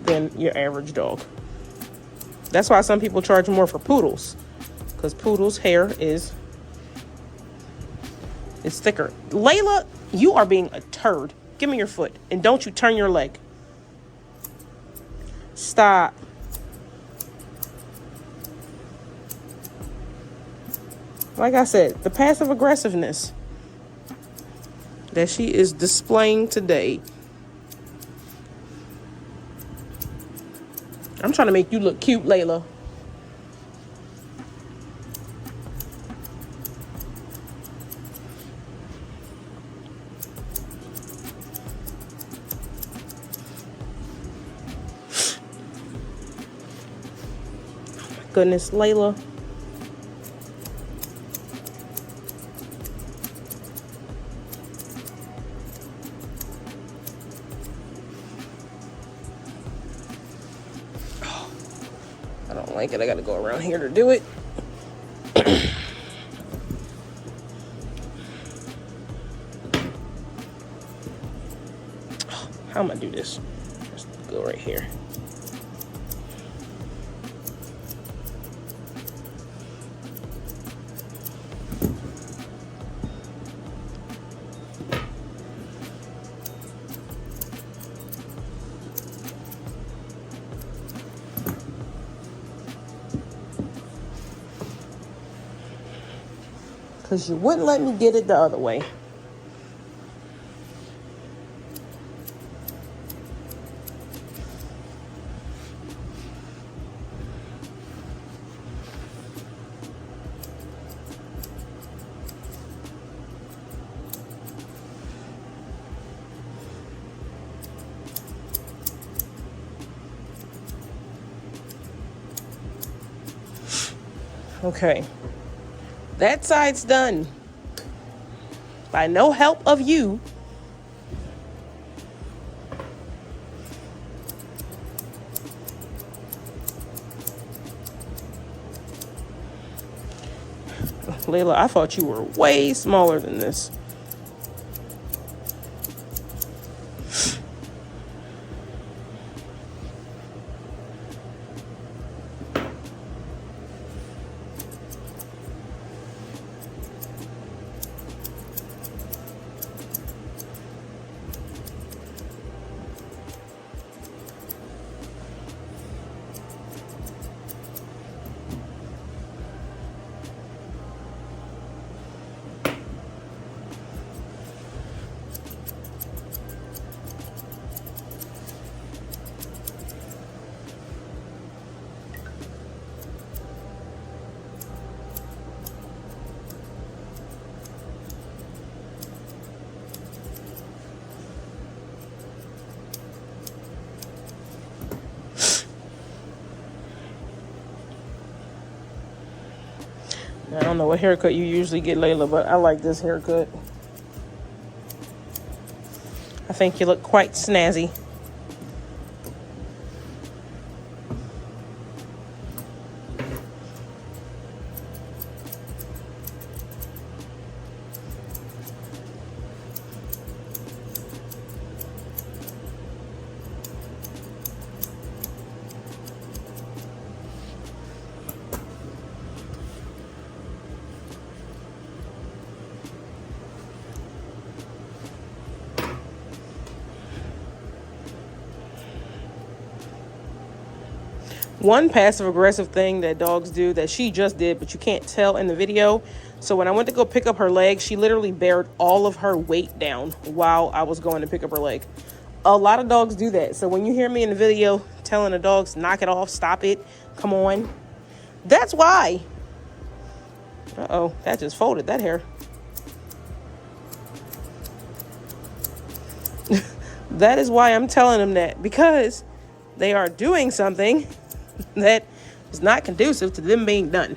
than your average dog. That's why some people charge more for poodles, because poodles' hair is thicker. Layla, you are being a turd. Give me your foot, and don't you turn your leg. Stop. Like I said, the passive aggressiveness that she is displaying today. I'm trying to make you look cute, Layla. Oh my goodness, Layla. I gotta go around here to do it. How am I do this? Let's go right here. Because you wouldn't let me get it the other way. Okay. That side's done. By no help of you. Layla, I thought you were way smaller than this. I don't know what haircut you usually get, Layla, but I like this haircut. I think you look quite snazzy. One passive-aggressive thing that dogs do that she just did, but you can't tell in the video. So when I went to go pick up her leg, she literally bared all of her weight down while I was going to pick up her leg. A lot of dogs do that. So when you hear me in the video telling the dogs, knock it off, stop it, come on, that's why. Uh-oh, that just folded, that hair. That is why I'm telling them that, because they are doing something that is not conducive to them being done.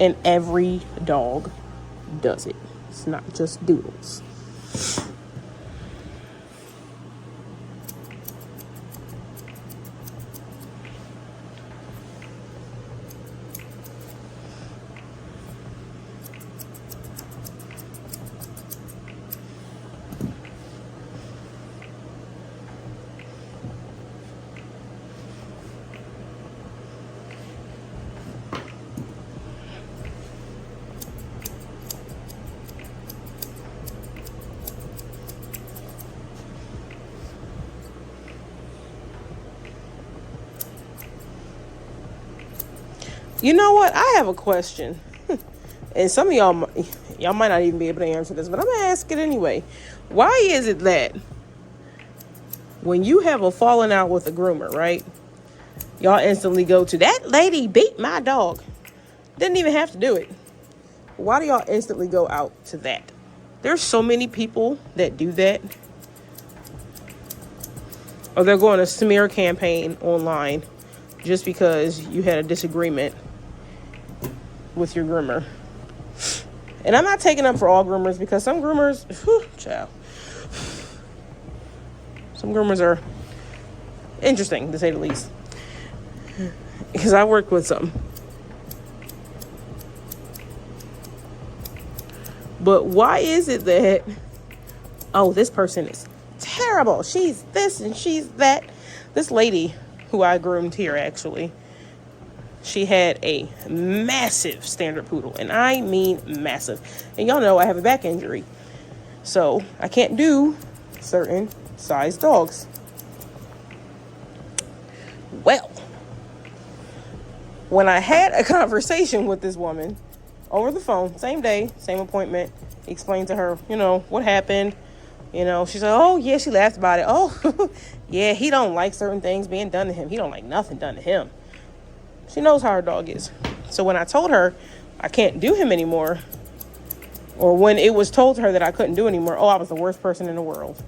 And every dog does it. It's not just Doodles. You know what? I have a question. And some of y'all might not even be able to answer this, but I'm going to ask it anyway. Why is it that when you have a falling out with a groomer, right, y'all instantly go to, that lady beat my dog. Didn't even have to do it. Why do y'all instantly go out to that? There's so many people that do that. Or they're going to smear campaign online just because you had a disagreement with your groomer. And I'm not taking up for all groomers, because some groomers, child. Some groomers are interesting, to say the least. Because I worked with some. But why is it that, oh, this person is terrible, she's this and she's that? This lady who I groomed here, actually, she had a massive standard poodle, and I mean massive. And y'all know I have a back injury, so I can't do certain size dogs. Well, when I had a conversation with this woman over the phone, same day, same appointment, explained to her, what happened. She said, oh, yeah, she laughed about it. Oh, yeah, he don't like certain things being done to him. He don't like nothing done to him. She knows how her dog is. So when I told her I can't do him anymore, or when it was told to her that I couldn't do anymore, oh, I was the worst person in the world.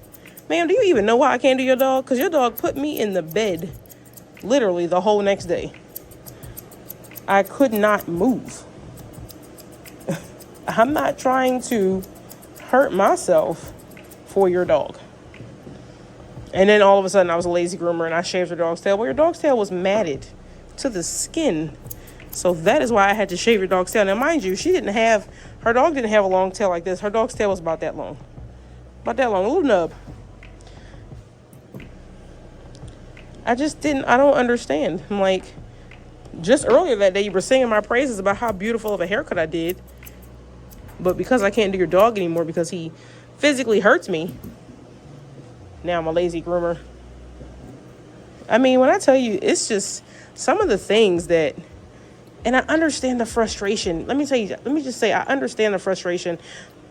Ma'am, do you even know why I can't do your dog? Because your dog put me in the bed literally the whole next day. I could not move. I'm not trying to hurt myself for your dog. And then all of a sudden I was a lazy groomer and I shaved your dog's tail. Well, your dog's tail was matted to the skin. So that is why I had to shave your dog's tail. Now, mind you, her dog didn't have a long tail like this. Her dog's tail was about that long. About that long, a little nub. I don't understand. I'm like, just earlier that day you were singing my praises about how beautiful of a haircut I did. But because I can't do your dog anymore because he physically hurts me, now I'm a lazy groomer. I mean, when I tell you, it's just some of the things that, and I understand the frustration. Let me just say, I understand the frustration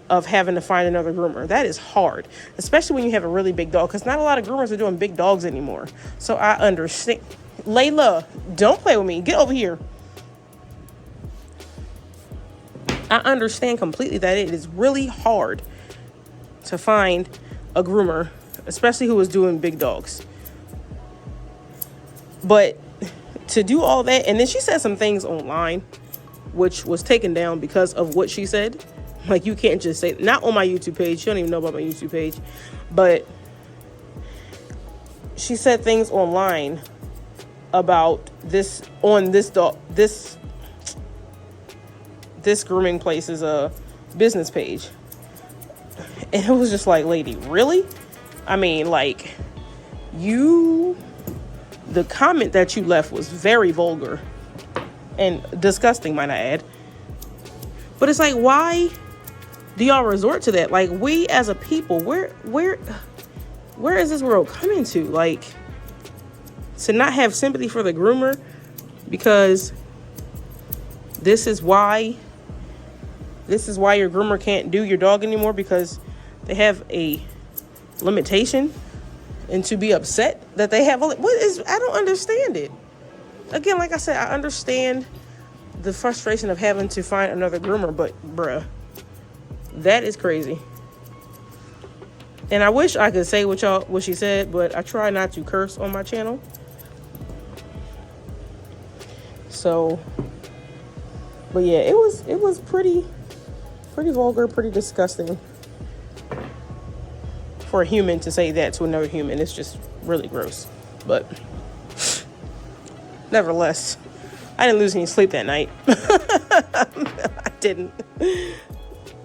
of having to find another groomer. That is hard, especially when you have a really big dog, because not a lot of groomers are doing big dogs anymore. So I understand. Layla, don't play with me. Get over here. I understand completely that it is really hard to find a groomer, especially who is doing big dogs. But to do all that, and then she said some things online, which was taken down because of what she said. Like, you can't just say, not on my YouTube page. She don't even know about my YouTube page. But she said things online about this grooming place's business page. And it was just like, lady, really? I mean, like, the comment that you left was very vulgar and disgusting, might I add. But it's like, why do y'all resort to that? Like, we as a people, where is this world coming to? Like, to not have sympathy for the groomer because this is why your groomer can't do your dog anymore, because they have a limitation, and to be upset that they have I don't understand it. Again, like I said, I understand the frustration of having to find another groomer, but bruh, that is crazy. And I wish I could say what she said, but I try not to curse on my channel. So, but yeah, it was pretty vulgar, pretty disgusting for a human to say that to another human. It's just really gross. But nevertheless, I didn't lose any sleep that night. I didn't,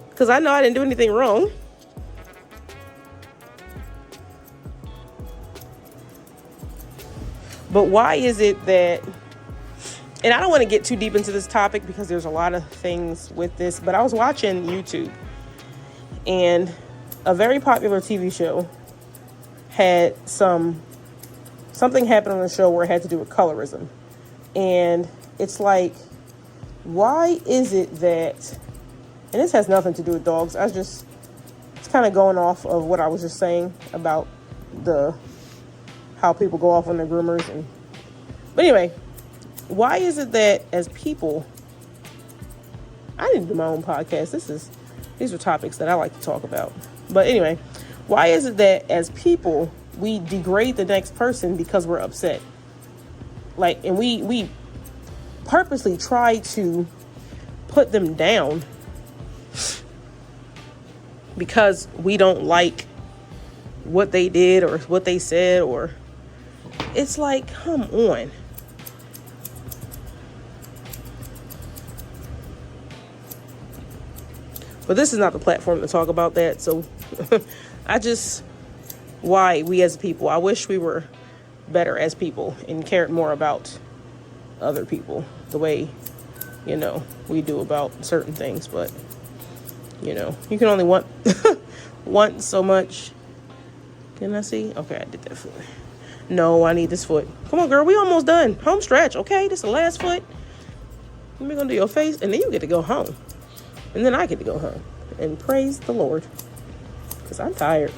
because I know I didn't do anything wrong. But why is it that, and I don't want to get too deep into this topic because there's a lot of things with this, but I was watching YouTube and a very popular TV show had something happen on the show where it had to do with colorism. And it's like, why is it that, and this has nothing to do with dogs, it's kind of going off of what I was just saying about how people go off on their groomers. But anyway, why is it that as people, I didn't do my own podcast. These are topics that I like to talk about. But anyway, why is it that as people, we degrade the next person because we're upset? Like, and we purposely try to put them down because we don't like what they did or what they said, or it's like, come on. But this is not the platform to talk about that. So why we as people, I wish we were better as people and cared more about other people the way, we do about certain things. But, you can only want so much. Can I see? Okay, I did that foot. No, I need this foot. Come on, girl. We almost done. Home stretch. Okay, this is the last foot. We're going to do your face, and then you get to go home. And then I get to go home. And praise the Lord. Because I'm tired.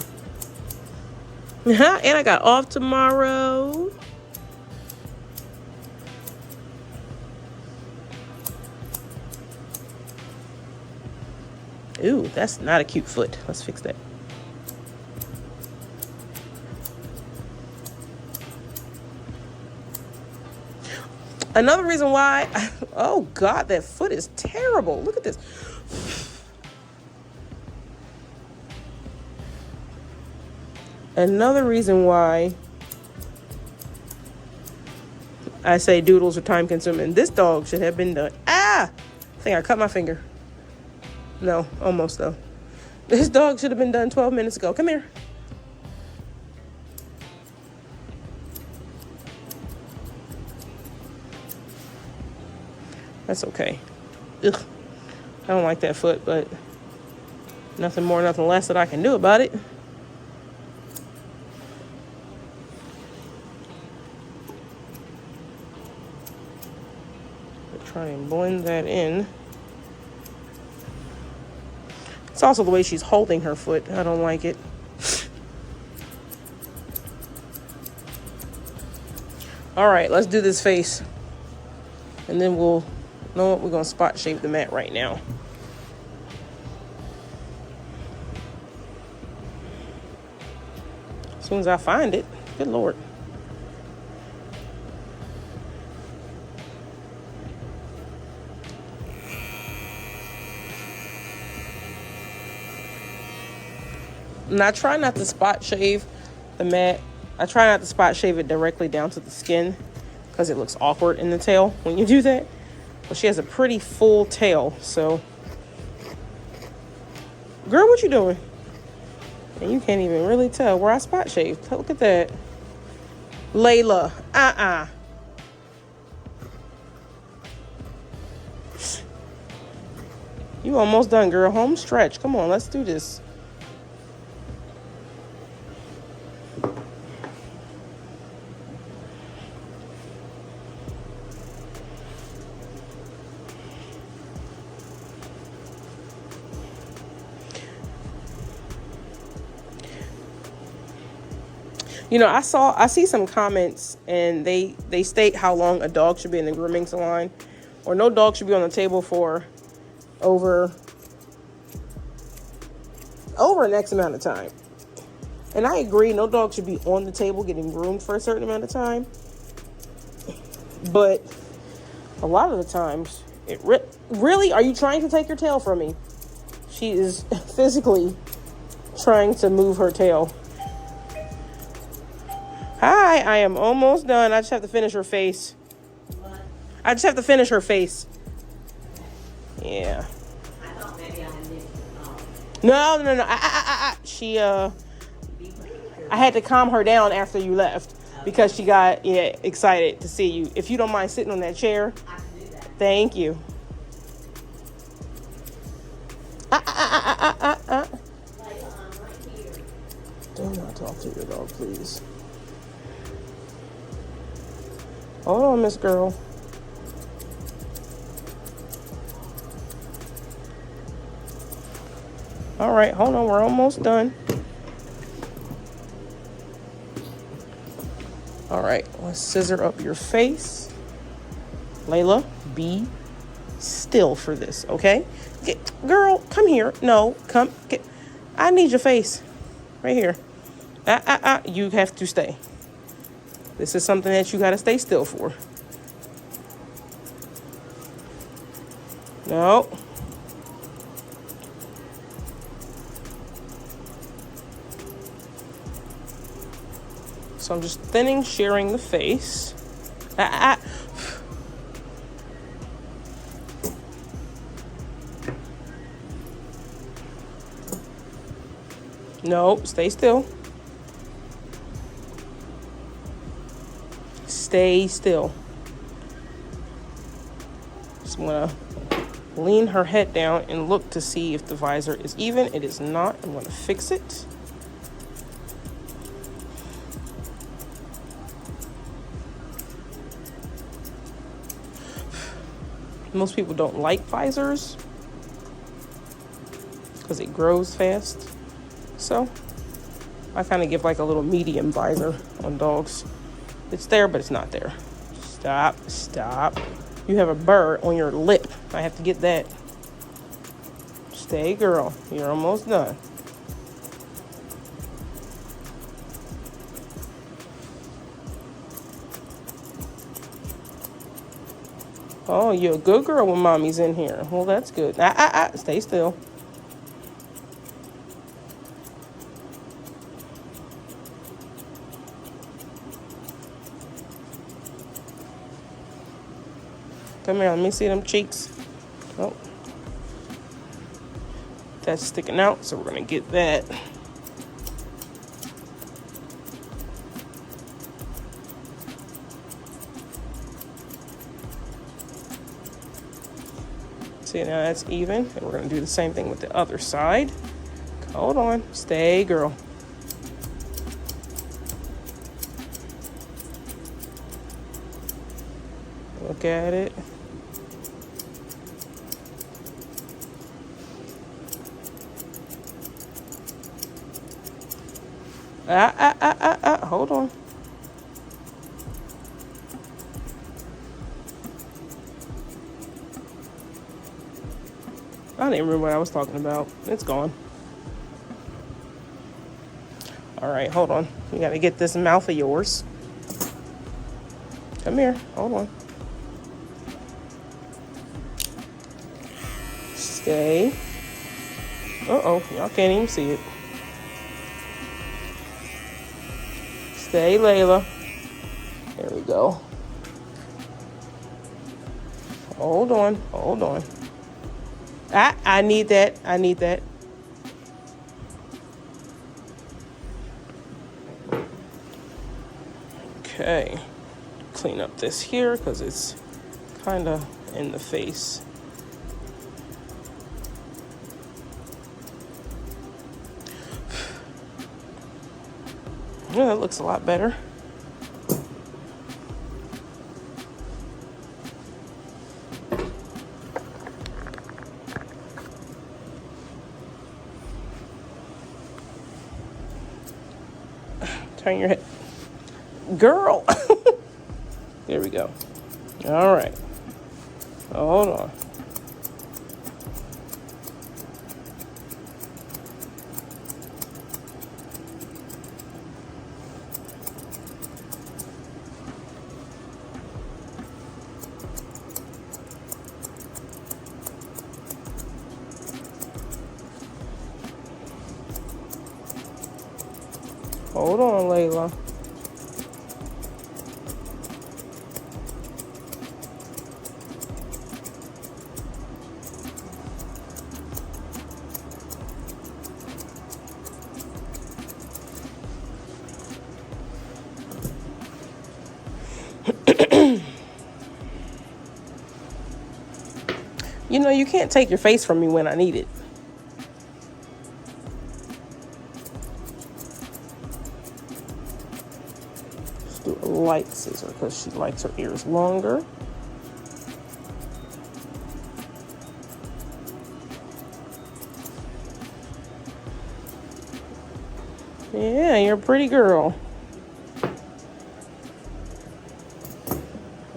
And I got off tomorrow. Ooh, that's not a cute foot. Let's fix that. Another reason why, oh God, that foot is terrible. Look at this. Another reason why I say doodles are time consuming. This dog should have been done. Ah! I think I cut my finger. No, almost though. This dog should have been done 12 minutes ago. Come here. That's okay. Ugh. I don't like that foot, but nothing more, nothing less that I can do about it. Try and blend that in. It's also the way she's holding her foot. I don't like it. All right, let's do this face. And then we'll know what we're going to spot shape the mat right now. As soon as I find it. Good Lord. And I try not to spot shave the mat. I try not to spot shave it directly down to the skin because it looks awkward in the tail when you do that. But she has a pretty full tail, so. Girl, what you doing? And you can't even really tell where I spot shaved. Look at that. Layla, You almost done, girl. Home stretch. Come on, let's do this. You know, I see some comments and they state how long a dog should be in the grooming salon, or no dog should be on the table for over an X amount of time. And I agree, no dog should be on the table getting groomed for a certain amount of time. But a lot of the times, really, are you trying to take your tail from me? She is physically trying to move her tail. Hi, I am almost done. I just have to finish her face. What? I just have to finish her face. Yeah. I thought maybe I had missed No. She, I had to calm her down after you left because she got, excited to see you. If you don't mind sitting on that chair. I can do that. Thank you. Layla, I'm right here. Do not talk to your dog, please. Hold on, Miss Girl. All right, hold on. We're almost done. All right, let's scissor up your face. Layla, be still for this, okay? Girl, come here. No, come. I need your face. Right here. You have to stay. This is something that you got to stay still for. No. So I'm just thinning, shearing the face. No, stay still. Stay still. Just want to lean her head down and look to see if the visor is even. It is not. I'm going to fix it. Most people don't like visors because it grows fast. So I kind of give like a little medium visor on dogs. It's there, but it's not there. Stop. You have a burr on your lip. I have to get that. Stay, girl. You're almost done. Oh, you're a good girl when mommy's in here. Well, that's good. Stay still. Come here, let me see them cheeks. Oh. That's sticking out, so we're gonna get that. See, now that's even, and we're gonna do the same thing with the other side. Hold on, stay, girl. Look at it. Hold on. I don't even remember what I was talking about. It's gone. All right, hold on. You gotta get this mouth of yours. Come here, hold on. Stay. Uh-oh, y'all can't even see it. Stay, Layla. There we go. Hold on, hold on. I need that, I need that. Okay, clean up this here because it's kind of in the face. Yeah, that looks a lot better. Turn your head. Girl! There we go. All right. Hold on. Hold on, Layla. You know, you can't take your face from me when I need it. Let's do a light scissor because she likes her ears longer. Yeah, you're a pretty girl.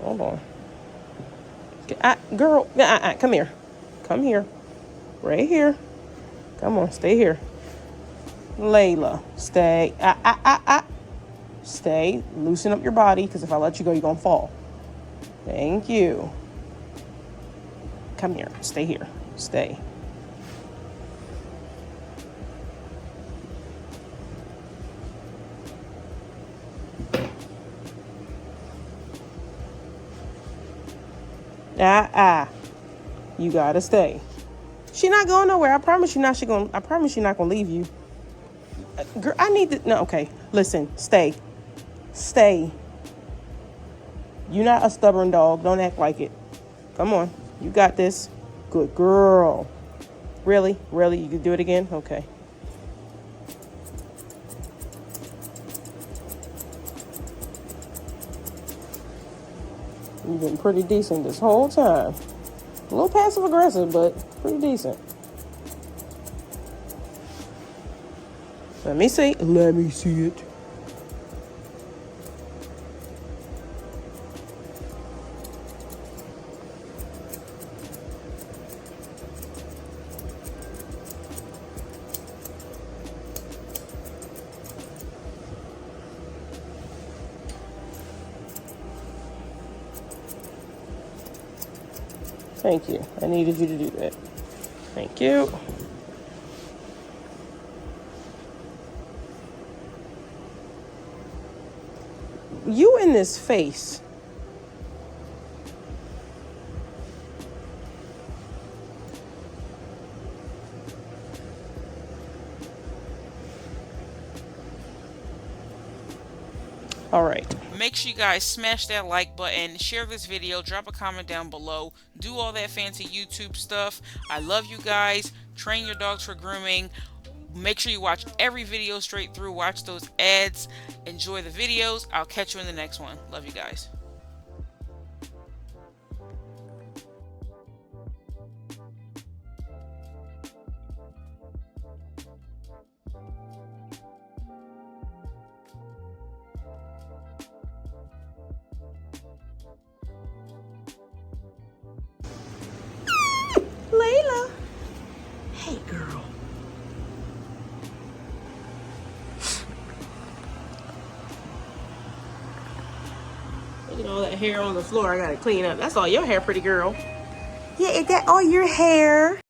Hold on. Girl, come here. Come here. Right here. Come on, stay here. Layla, stay. Stay. Loosen up your body, because if I let you go, you're going to fall. Thank you. Come here. Stay here. Stay. You gotta stay. She not going nowhere. I promise you not. I promise you're not gonna leave you. Girl, I need to. No, okay. Listen. Stay. Stay. You're not a stubborn dog. Don't act like it. Come on. You got this. Good girl. Really? Really? You can do it again? Okay. You've been pretty decent this whole time. A little passive aggressive, but pretty decent. Let me see. Let me see it. Thank you. I needed you to do that. Thank you. You in this face. All right. Make sure you guys smash that like button, share this video, drop a comment down below, do all that fancy YouTube stuff. I love you guys. Train your dogs for grooming. Make sure you watch every video straight through. Watch those ads. Enjoy the videos. I'll catch you in the next one. Love you guys. Layla. Hey, girl. Look at all that hair on the floor. I gotta clean up. That's all your hair, pretty girl. Yeah, is that all your hair?